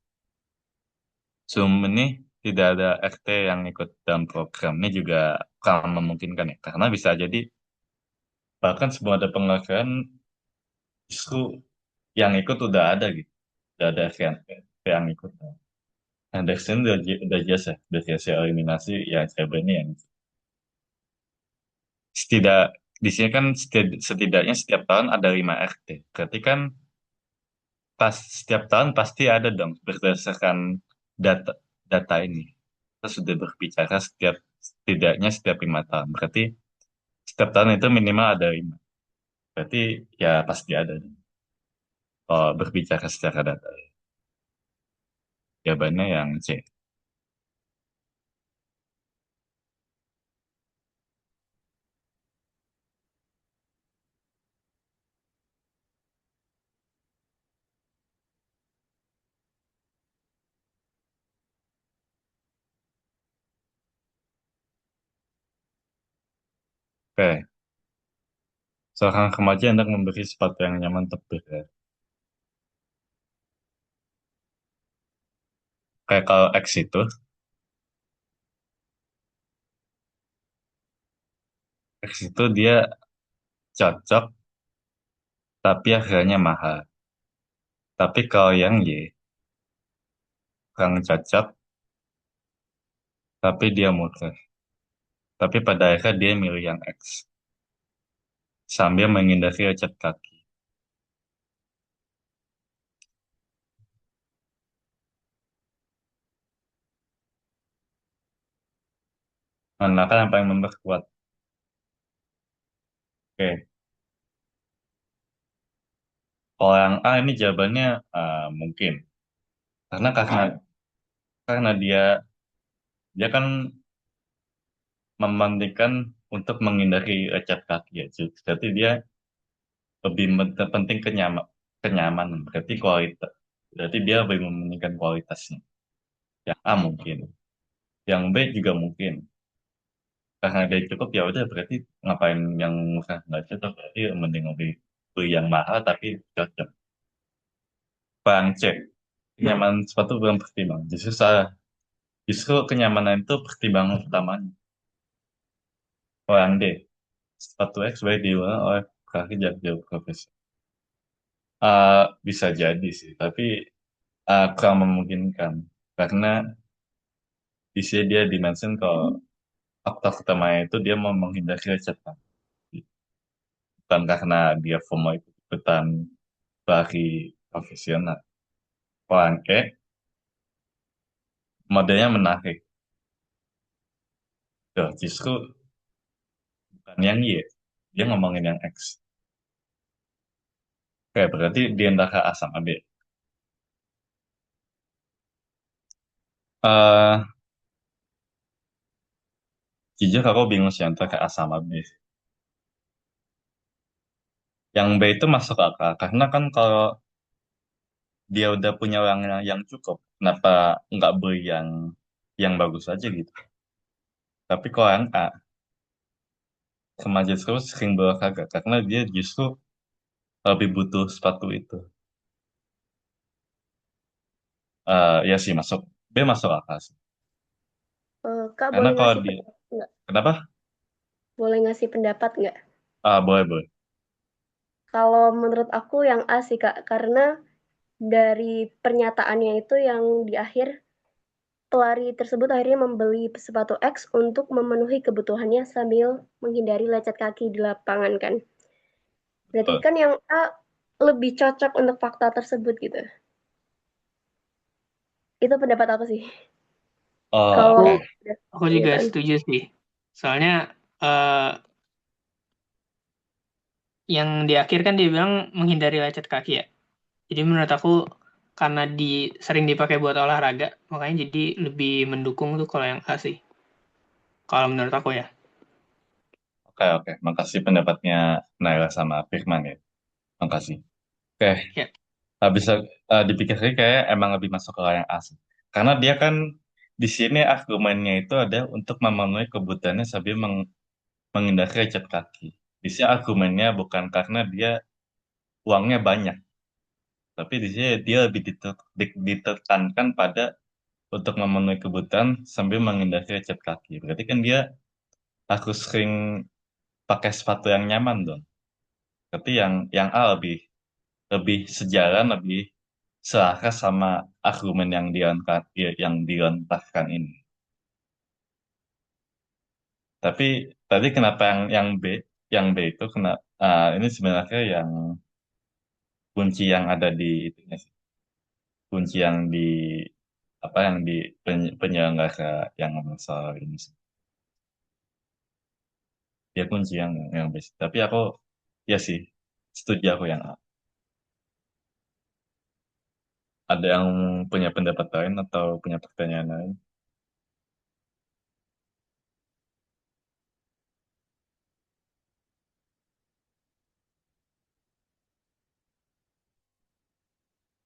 Zoom ini tidak ada RT yang ikut dalam program ini juga kurang memungkinkan ya. Karena bisa jadi bahkan sebelum ada penghargaan justru yang ikut udah ada gitu. Udah ada yang ikut. Nah, dari sini udah jelas ya. Dari hasil eliminasi yang saya ini yang setidak di sini kan setidaknya setiap tahun ada 5 RT. Berarti kan setiap tahun pasti ada dong berdasarkan data data ini. Kita sudah berbicara setidaknya setiap 5 tahun. Berarti setiap tahun itu minimal ada 5. Berarti ya pasti ada. Kalau berbicara secara data. Jawabannya yang C. Oke. Seorang remaja hendak memberi sepatu yang nyaman untuk berlari. Kayak kalau X itu dia cocok tapi harganya mahal. Tapi kalau yang Y kurang cocok tapi dia murah. Tapi pada akhirnya dia milih yang X sambil menghindari lecet kaki. Mana kan yang paling memperkuat? Oke, kalau yang A ini jawabannya mungkin karena dia dia kan mementingkan untuk menghindari lecet kaki ya. Jadi dia lebih penting kenyamanan. Berarti dia lebih mementingkan kualitasnya. Yang A mungkin. Yang B juga mungkin. Karena dia cukup ya udah berarti ngapain yang murah nggak cocok berarti mending beli yang mahal tapi cocok. Bang cek kenyamanan sepatu belum pertimbang. Justru kenyamanan itu pertimbangan utamanya. Orang D, sepatu X baik digunakan oleh kaki jarak jauh profesional. Bisa jadi sih, tapi kurang memungkinkan karena di sini dia dimention kalau faktor utamanya itu dia mau menghindari lecet, bukan karena dia FOMO itu ikutan bagi profesional. Orang E, modelnya menarik. Tuh, justru bukan yang Y, dia ngomongin yang X. Oke, berarti di antara A sama B. eh Jujur aku bingung sih antara A sama B. Yang B itu masuk akal, karena kan kalau dia udah punya uang yang cukup, kenapa nggak beli yang bagus aja gitu. Tapi kalau yang A, remaja terus sering berolahraga, karena dia justru lebih butuh sepatu itu. Ya sih masuk. B masuk akal sih. Kak Karena boleh kalau ngasih dia, pendapat nggak? kenapa? Boleh ngasih pendapat nggak? Boleh, boleh. Kalau menurut aku yang A sih Kak, karena dari pernyataannya itu yang di akhir, pelari tersebut akhirnya membeli sepatu X untuk memenuhi kebutuhannya sambil menghindari lecet kaki di lapangan kan. Berarti Betul. kan yang A lebih cocok untuk fakta tersebut gitu. Itu pendapat aku sih. Oh, Aku Kalau oke. udah aku juga pernyataan. setuju sih. Soalnya eh, yang di akhir kan dia bilang menghindari lecet kaki ya. Jadi menurut aku karena sering dipakai buat olahraga, makanya jadi lebih mendukung tuh kalau yang A sih. Kalau menurut aku ya. Oke, oke. Makasih pendapatnya Naila sama Firman ya. Makasih. Oke, Ya, bisa dipikir kayak emang lebih masuk ke yang A sih. Karena dia kan di sini argumennya itu ada untuk memenuhi kebutuhannya sambil menghindari lecet kaki. Di sini argumennya bukan karena dia uangnya banyak, tapi di sini dia lebih ditekankan pada untuk memenuhi kebutuhan sambil menghindari lecet kaki. Berarti kan dia harus sering pakai sepatu yang nyaman dong. Berarti yang A lebih lebih sejalan, lebih selaras sama argumen yang dilontarkan ini. Tapi tadi kenapa yang B itu kena ini sebenarnya yang kunci yang ada di itunya sih. Kunci yang di apa yang di penyelenggara yang ngomong soal ini sih. Dia kunci yang basic. Tapi aku ya sih setuju aku yang A. Ada yang punya pendapat lain atau punya pertanyaan lain?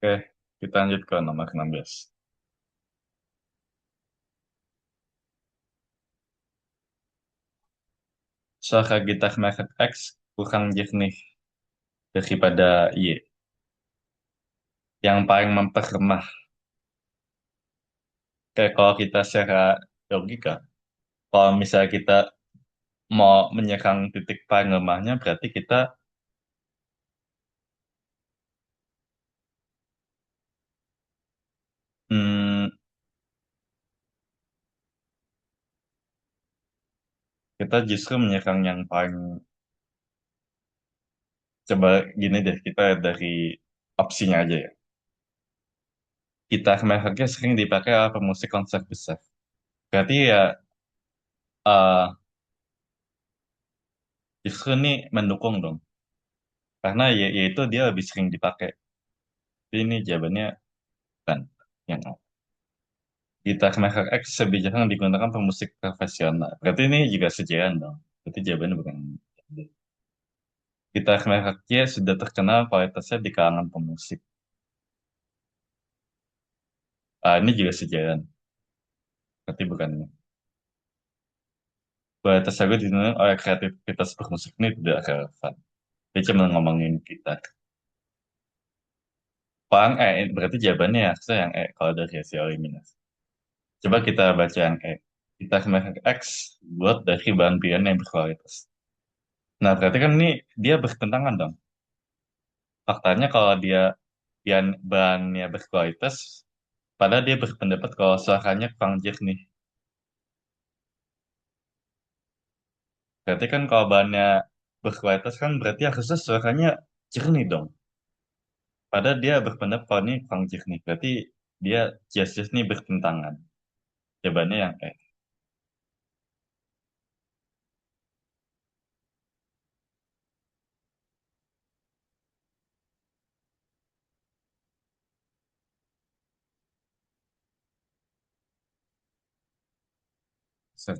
Oke, kita lanjut ke nomor 16. Suara gitar merek X kurang jernih daripada Y. Yang paling memperlemah. Kayak kalau kita secara logika, kalau misalnya kita mau menyerang titik paling lemahnya, berarti hmm, kita justru menyerang yang paling. Coba gini deh, kita dari opsinya aja ya. Gitar mereknya sering dipakai oleh pemusik konser besar. Berarti ya eh, justru nih mendukung dong. Karena ya itu dia lebih sering dipakai. Jadi ini jawabannya bukan yang A. Gitar merek X lebih jarang digunakan pemusik profesional. Berarti ini juga sejalan dong. Berarti jawabannya bukan B. Gitar merek Y sudah terkenal kualitasnya di kalangan pemusik. Ini juga sejalan. Berarti bukan ini. Kualitas lagu dinilai oleh kreativitas bermusik ini tidak relevan. Dia cuma ngomongin gitar. Berarti jawabannya ya, saya yang E kalau dari hasil eliminasi. Coba kita baca yang E. Gitar merek X buat dari bahan pian yang berkualitas. Nah, berarti kan ini dia bertentangan dong. Faktanya kalau dia bahannya berkualitas, padahal dia berpendapat kalau suaranya kurang jernih. Berarti kan kalau bahannya berkualitas kan berarti harusnya suaranya jernih dong. Padahal dia berpendapat kalau ini kurang jernih. Berarti dia just nih bertentangan. Jawabannya yang E. Set.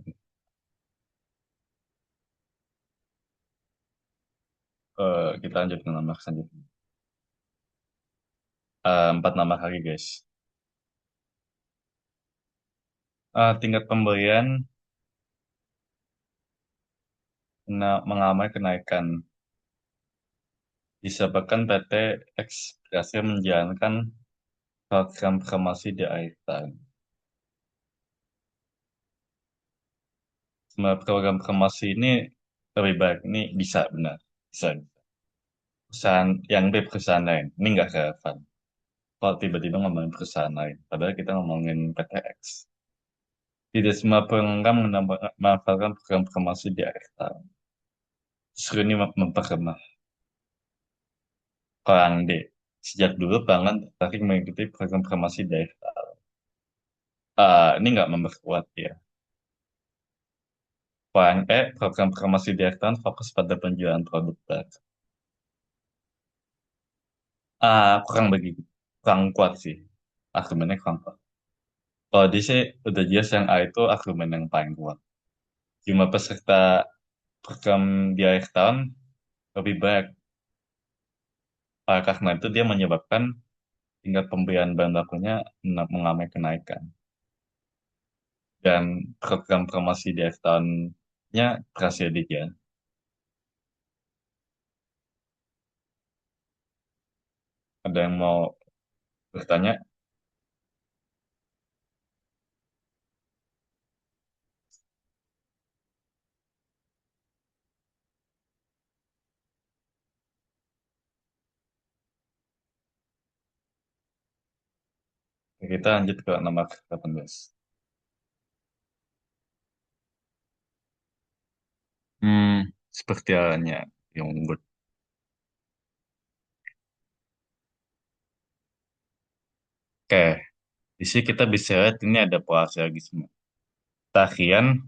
Kita lanjut ke nomor selanjutnya. 4 nomor lagi guys. Tingkat pembelian mengalami kenaikan. Disebabkan PT X berhasil menjalankan program promosi di akhir tahun. Semua program promosi ini lebih baik. Ini bisa benar. Bisa. Perusahaan yang B perusahaan lain. Ini nggak relevan. Kalau tiba-tiba ngomongin perusahaan lain. Padahal kita ngomongin PTX. Tidak semua program memanfaatkan program promosi di akhir tahun. Justru ini memperlemah orang D. Sejak dulu pelanggan tertarik mengikuti program promosi di akhir tahun. Ini nggak memperkuat ya. Orang E, program promosi di akhir tahun fokus pada penjualan produk baru. Kurang begitu. Kurang kuat sih. Argumennya kurang kuat. Kalau di sini udah jelas yang A itu argumen yang paling kuat. Jumlah peserta program di akhir tahun lebih banyak. Karena itu dia menyebabkan tingkat pembelian bahan bakunya mengalami kenaikan. Dan program promosi di akhir tahunnya berhasil dijalan. Ada yang mau bertanya? Kita lanjut ke nomor 18. Seperti halnya yang unggul. Oke, di sini kita bisa lihat ini ada pola silogisme. Tarian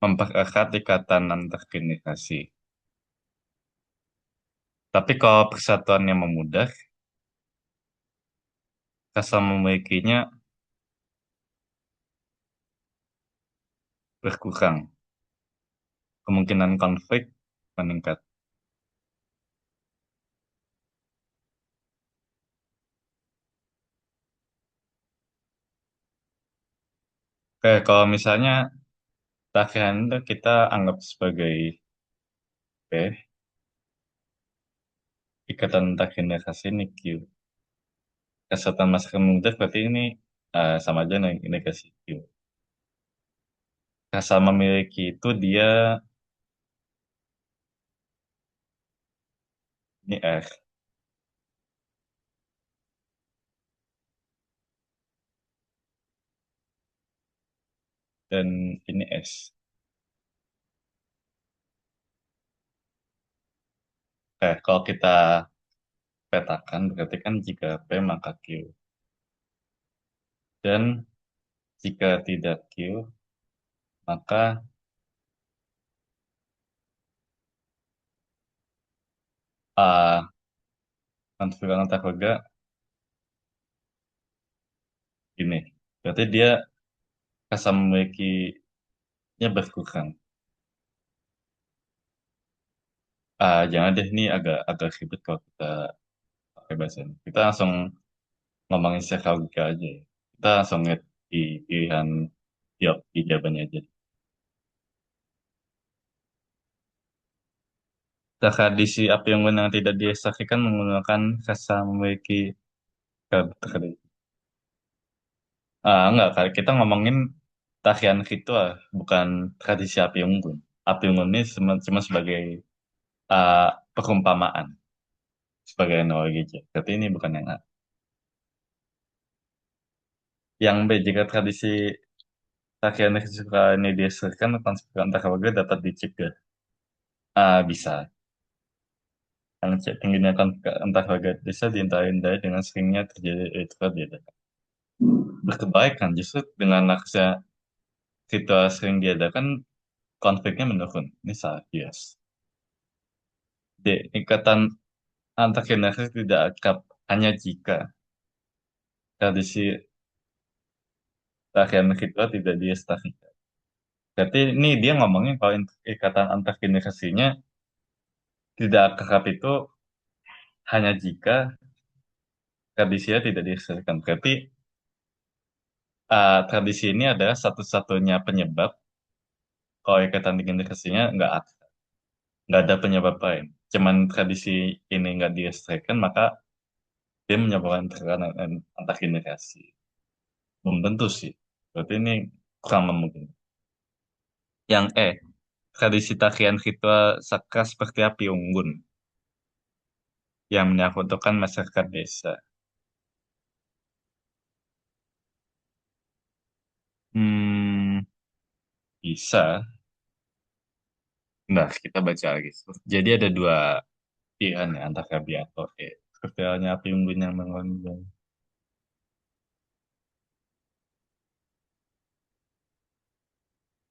mempererat ikatan antar generasi. Tapi kalau persatuannya memudar, rasa memilikinya berkurang. Kemungkinan konflik meningkat. Oke, kalau misalnya tarian itu kita anggap sebagai ikatan antar generasi ini Q. Kesatuan masyarakat muda berarti ini sama aja negasi Q. Rasa memiliki itu dia ini R dan ini S. Kalau kita petakan berarti kan jika P maka Q. Dan jika tidak Q maka A konfiguran antar warga gini. Berarti dia rasa memilikinya berkurang. Jangan deh, ini agak agak ribet kalau kita pakai bahasa ini. Kita langsung ngomongin secara logika aja ya. Kita langsung lihat di pilihan di jawabannya aja. Tradisi apa yang benar tidak disaksikan menggunakan rasa memiliki karakter. Enggak, Kak. Kita ngomongin tarian ritual, bukan tradisi api unggun. Api unggun ini cuma sebagai uh, perumpamaan, sebagai analogi aja. Berarti ini bukan yang A. Yang B, jika tradisi tarian ritual ini dihasilkan, konsep antar warga dapat dicegah. Bisa. Yang tingginya konflik antar warga desa dihindari dengan seringnya terjadi ritual diadakan. Berkebaikan, justru dengan aksesnya ritual sering diadakan, konfliknya menurun. Ini salah bias. D. Ikatan antar generasi tidak akrab hanya jika tradisi tarian ritual tidak dilestarikan. Berarti ini dia ngomongin kalau ikatan antar generasinya tidak akrab itu hanya jika tradisinya tidak dilestarikan. Berarti tradisi ini adalah satu-satunya penyebab kalau ikatan generasinya nggak ada penyebab lain. Cuman tradisi ini nggak dilestarikan, maka dia menyebabkan tekanan antar generasi. Belum tentu sih. Berarti ini kurang memungkinkan. Yang tradisi tarian ritual sakral seperti api unggun yang menyangkutkan masyarakat desa. Hmm, bisa. Nah, kita baca lagi. Jadi ada dua pilihan ya, antara B atau E. Seperti halnya api unggun yang menggonggong.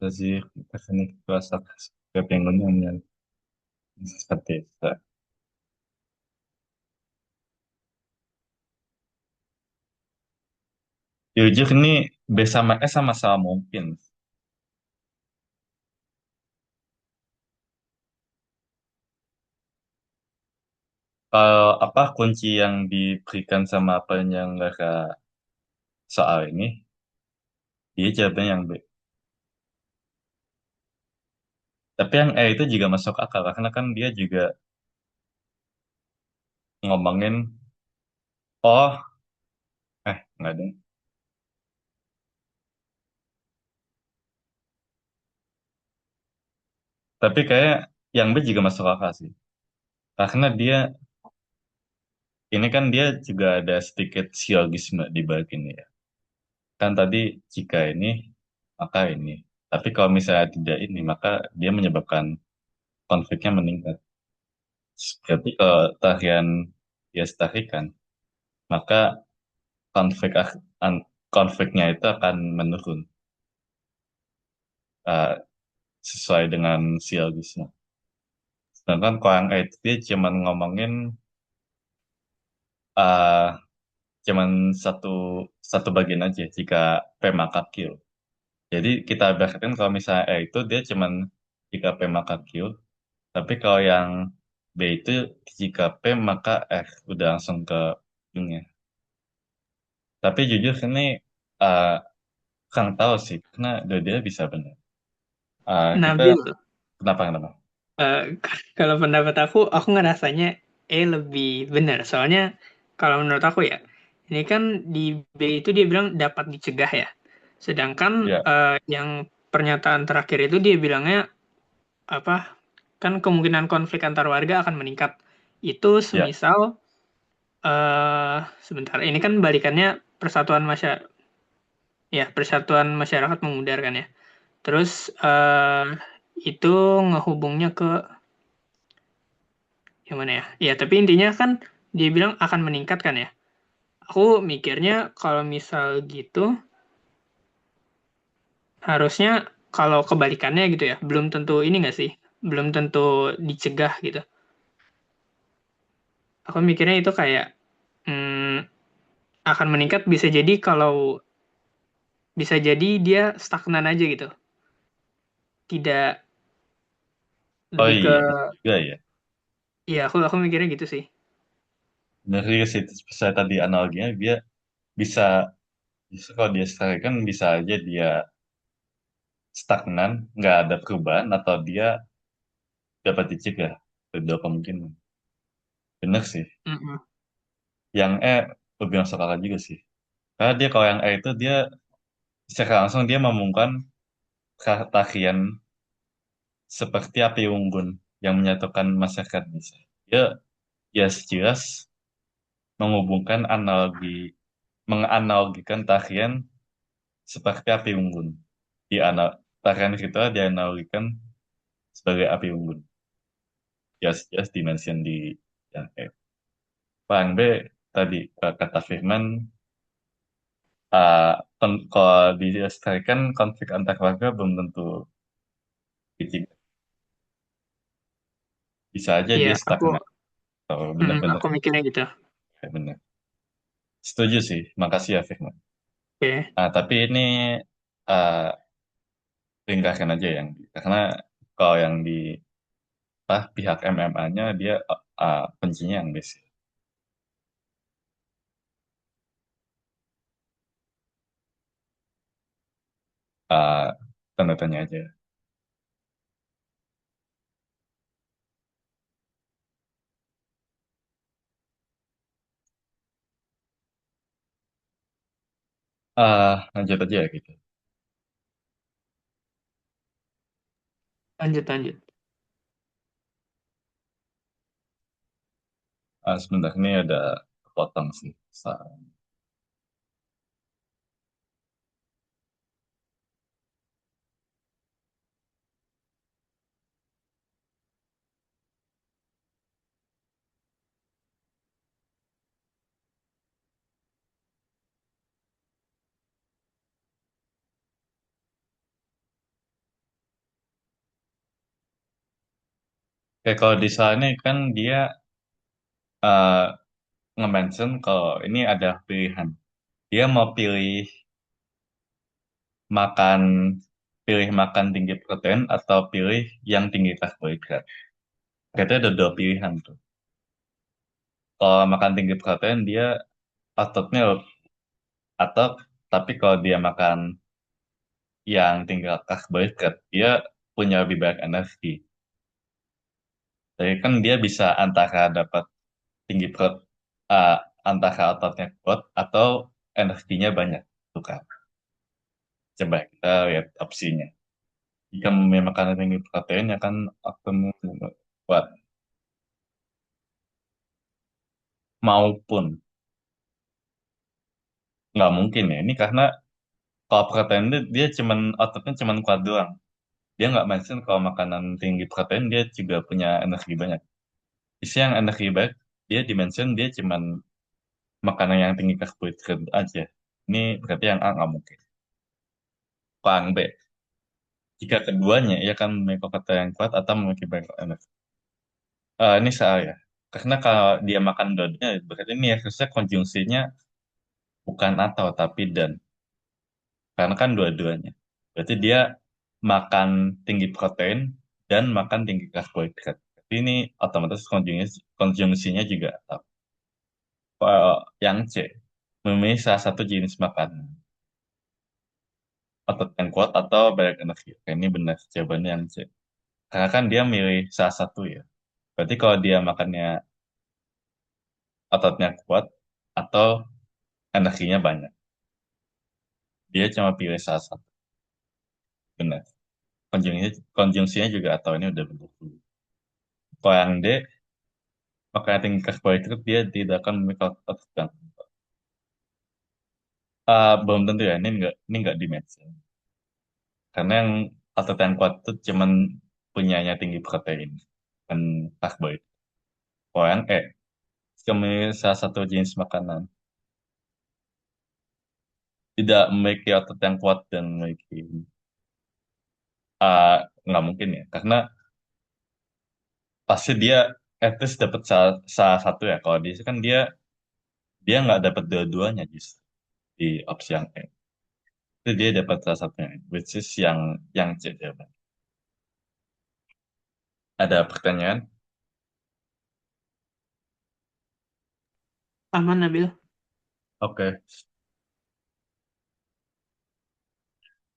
Jadi, teknik kuasa seperti api unggun yang masyarakat desa. Jujur ini B sama E sama-sama mungkin. Kalau apa kunci yang diberikan sama penyelenggara soal ini, dia jawabannya yang B. Tapi yang E itu juga masuk akal karena kan dia juga ngomongin, oh, nggak ada. Tapi kayak yang B juga masuk akal sih. Karena dia, ini kan dia juga ada sedikit silogisme di balik ini ya. Kan tadi jika ini, maka ini. Tapi kalau misalnya tidak ini, maka dia menyebabkan konfliknya meningkat. Berarti kalau tarian dia tarikan, maka konflik konfliknya itu akan menurun eh, sesuai dengan silogisme. Sedangkan kalau yang itu dia cuman ngomongin eh, cuman satu satu bagian aja jika P maka Q. Jadi kita ibaratkan kalau misalnya E itu dia cuman jika P maka Q, tapi kalau yang B itu jika P maka F udah langsung ke ujungnya. Tapi jujur ini eh kurang tahu sih, karena dia bisa benar. Kita Nabil, kenapa? eh, kalau pendapat aku ngerasanya lebih benar. Soalnya kalau menurut aku ya, ini kan di B itu dia bilang dapat dicegah ya. Sedangkan Ya, yang pernyataan terakhir itu dia bilangnya apa? Kan kemungkinan konflik antar warga akan meningkat. Itu ya, semisal sebentar, ini kan balikannya persatuan masyarakat, ya persatuan masyarakat memudar kan ya. Terus itu ngehubungnya ke yang mana ya? Ya, tapi intinya kan dia bilang akan meningkat kan ya. Aku mikirnya kalau misal gitu, harusnya kalau kebalikannya gitu ya, belum tentu ini nggak sih? Belum tentu dicegah gitu. Aku mikirnya itu kayak akan meningkat bisa jadi dia stagnan aja gitu. Tidak oh lebih ke iya, bisa juga ya. iya aku mikirnya gitu sih. Benar juga sih, saya tadi analoginya dia bisa, bisa kalau dia strike kan bisa aja dia stagnan, nggak ada perubahan, atau dia dapat dicegah. Ada dua kemungkinan. Benar sih. Mm-mm. Yang lebih masuk akal juga sih. Karena dia kalau yang itu dia secara langsung dia memungkinkan tarian seperti api unggun yang menyatukan masyarakat desa. Dia ya jelas menghubungkan menganalogikan tarian seperti api unggun. Tarian ritual dianalogikan sebagai api unggun. Jelas dimension di yang F. Bang B tadi kata Firman, uh, kalau dilestarikan konflik antar warga belum tentu titik. Bisa aja Iya, dia stagnan. Oh, benar-benar aku mikirnya gitu. benar. Setuju sih. Makasih ya Firman. Oke. Tapi ini uh, ringkaskan aja yang karena kalau yang di pihak MMA-nya dia kuncinya yang basic. Uh, Tanda tanya aja. Lanjut aja ya gitu. Lanjut, lanjut. Sebentar ini ada kepotong sih. Kayak kalau di sana kan dia uh, nge-mention kalau ini ada pilihan. Dia mau makan pilih makan tinggi protein atau pilih yang tinggi karbohidrat. Kita ada dua pilihan tuh. Kalau makan tinggi protein dia ototnya atau tapi kalau dia makan yang tinggi karbohidrat dia punya lebih banyak energi. Jadi kan dia bisa antara dapat tinggi uh, antara ototnya kuat atau energinya banyak. Tuh kan. Coba kita lihat opsinya. Jika memang makanan tinggi protein ya kan akan kuat maupun nggak mungkin ya. Ini karena kalau protein dia cuman ototnya cuman kuat doang. Dia nggak mention kalau makanan tinggi protein dia juga punya energi banyak. Isi yang energi banyak dia dimention dia cuman makanan yang tinggi karbohidrat aja. Ini berarti yang A nggak mungkin. Kalau yang B, jika keduanya ya kan memiliki kata yang kuat atau memiliki banyak energi. Ini salah ya. Karena kalau dia makan dua-duanya berarti ini ya harusnya konjungsinya bukan atau tapi dan. Karena kan dua-duanya. Berarti dia makan tinggi protein dan makan tinggi karbohidrat. Tapi ini otomatis konjungsinya juga atau. Yang C, memilih salah satu jenis makanan. Otot yang kuat atau banyak energi. Oke, ini benar jawabannya yang C. Karena kan dia milih salah satu ya. Berarti kalau dia makannya ototnya kuat atau energinya banyak. Dia cuma pilih salah satu. Benar. Konjungsinya juga atau ini udah benar. Kalau yang D, makanan tinggi karbohidrat dia tidak akan memiliki otot yang belum tentu ya, ini nggak dimention. Karena yang otot yang kuat itu cuman punyanya tinggi protein dan karbohidrat. Kalau yang E, kami salah satu jenis makanan tidak memiliki otot yang kuat dan memiliki uh, nggak mungkin ya, karena pasti dia at least dapat salah satu ya. Kalau dia kan dia nggak dapat dua-duanya justru di opsi yang E. Itu dia dapat salah satunya, which is yang C jawaban. Ada pertanyaan? Aman, Nabil. Oke.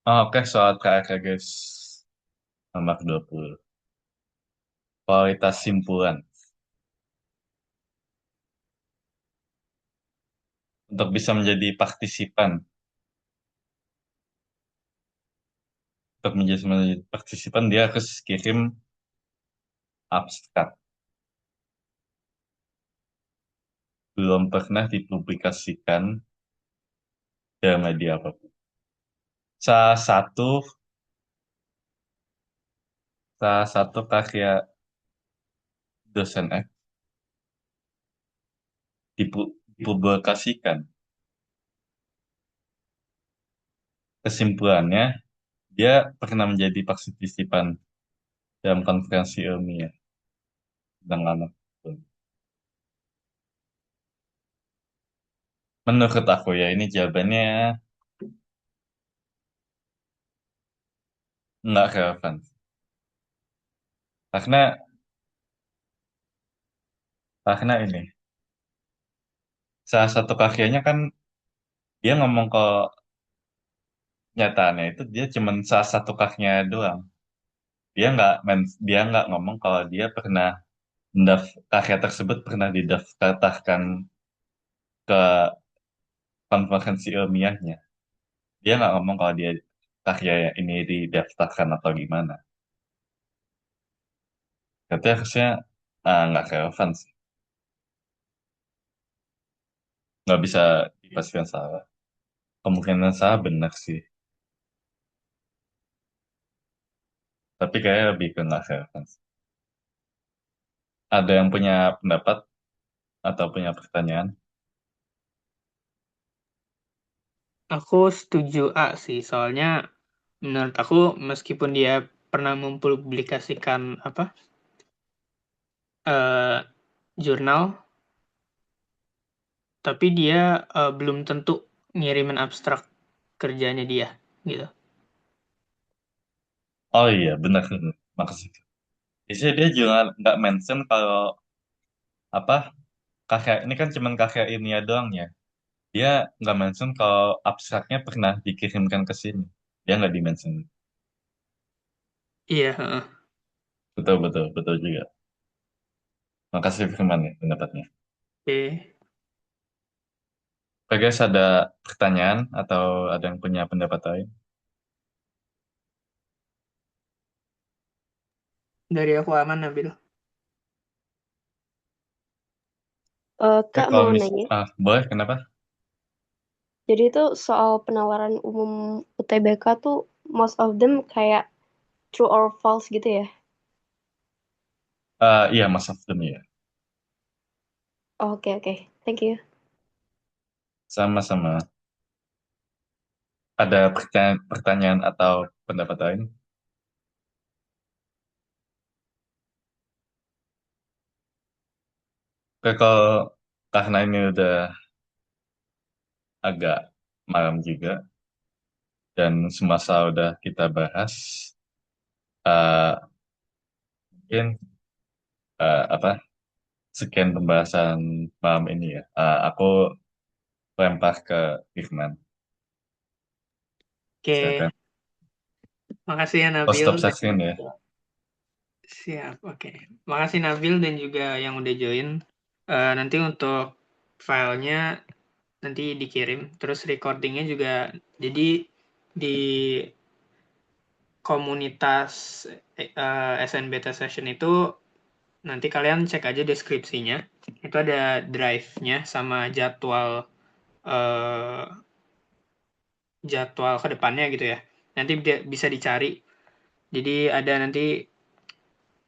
Oke, soal terakhir guys. Nomor 20. Kualitas simpulan. Untuk bisa menjadi partisipan. Untuk menjadi partisipan, dia harus kirim abstrak. Belum pernah dipublikasikan dalam media apapun. Salah satu, salah satu karya dosen dipublikasikan. Kesimpulannya, dia pernah menjadi partisipan dalam konferensi ilmiah tentang anak. Menurut aku ya, ini jawabannya nggak relevan. Karena karena ini, salah satu karyanya kan dia ngomong ke nyataannya itu dia cuma salah satu kaknya doang. Dia nggak ngomong kalau dia pernah karya tersebut pernah didaftarkan ke konferensi ilmiahnya. Dia nggak ngomong kalau dia karya ini didaftarkan atau gimana. Berarti harusnya nggak relevan sih. Nggak bisa dipastikan salah. Kemungkinan salah benar sih. Tapi kayaknya lebih ke nggak relevan sih. Ada yang punya pendapat atau punya pertanyaan? Aku setuju A sih, soalnya menurut aku meskipun dia pernah mempublikasikan eh, jurnal, tapi dia belum tentu ngirimin abstrak kerjanya dia, gitu. Oh iya, benar. Makasih. Biasanya dia juga nggak mention kalau apa kakek ini kan cuman kakek ini ya doang ya. Dia nggak mention kalau abstraknya pernah dikirimkan ke sini. Dia nggak di-mention. Iya, heeh. Betul, betul, betul juga. Makasih Firman ya pendapatnya. Oke. Oke guys, ada pertanyaan atau ada yang punya pendapat lain? Dari aku aman, Nabil. Oke, Kak kalau mau nanya. boleh, kenapa? Jadi itu soal penawaran umum UTBK tuh most of them kayak true or false gitu ya? Iya, Mas Afdun ya. Oke oke, thank you. Sama-sama. Ada pertanyaan atau pendapat lain? Oke, kalau karena ini udah agak malam juga dan semasa udah kita bahas, eh, mungkin apa sekian pembahasan malam ini ya. Aku lempar ke Firman. Oke. Silakan. Makasih ya, Oh, Nabil. stop session ya. Siap, oke. Makasih Nabil dan juga yang udah join. Nanti untuk filenya nanti dikirim, terus recordingnya juga. Jadi di komunitas SNBT Session itu nanti kalian cek aja deskripsinya. Itu ada drive-nya sama eh, jadwal ke depannya gitu ya. Nanti bisa dicari. Jadi ada nanti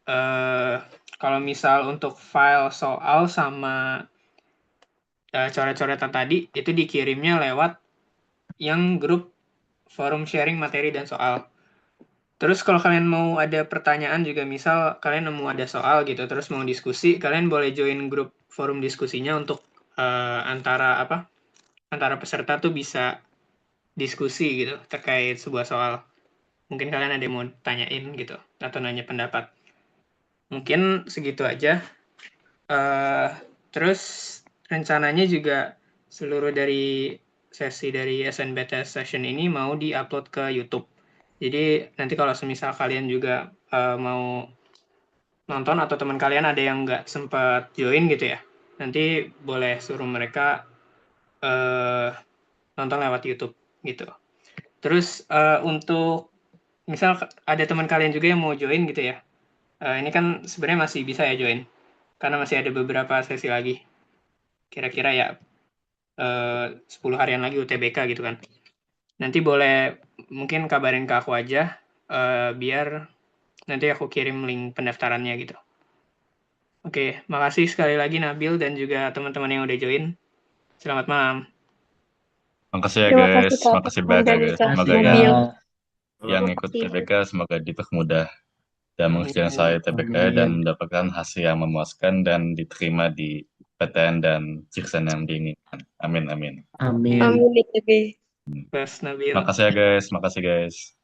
eh kalau misal untuk file soal sama coret-coretan tadi itu dikirimnya lewat yang grup forum sharing materi dan soal. Terus kalau kalian mau ada pertanyaan juga, misal kalian nemu ada soal gitu, terus mau diskusi, kalian boleh join grup forum diskusinya untuk antara peserta tuh bisa diskusi gitu terkait sebuah soal. Mungkin kalian ada yang mau tanyain gitu atau nanya pendapat. Mungkin segitu aja. Eh, Terus rencananya juga seluruh dari sesi dari SNBTS session ini mau diupload ke YouTube. Jadi nanti kalau semisal kalian juga mau nonton atau teman kalian ada yang nggak sempat join gitu ya, nanti boleh suruh mereka eh, nonton lewat YouTube gitu. Terus untuk misal ada teman kalian juga yang mau join gitu ya, ini kan sebenarnya masih bisa ya join karena masih ada beberapa sesi lagi. Kira-kira ya 10 harian lagi UTBK gitu kan. Nanti boleh mungkin kabarin ke aku aja biar nanti aku kirim link pendaftarannya gitu. Oke, makasih sekali lagi Nabil dan juga teman-teman yang udah join. Selamat malam. Makasih ya Terima guys. kasih Kak Makasih Firman banyak ya dan guys. Kak Semoga Kasih Nabil. Kak. yang Terima ikut kasih. TBK semoga dipermudah dan mengerjakan Amin. saya TBK dan Amin. mendapatkan hasil yang memuaskan dan diterima di PTN dan jurusan yang diinginkan. Amin, amin. Amin. Amin ITB. Terus Nabil. Makasih ya guys. Makasih guys.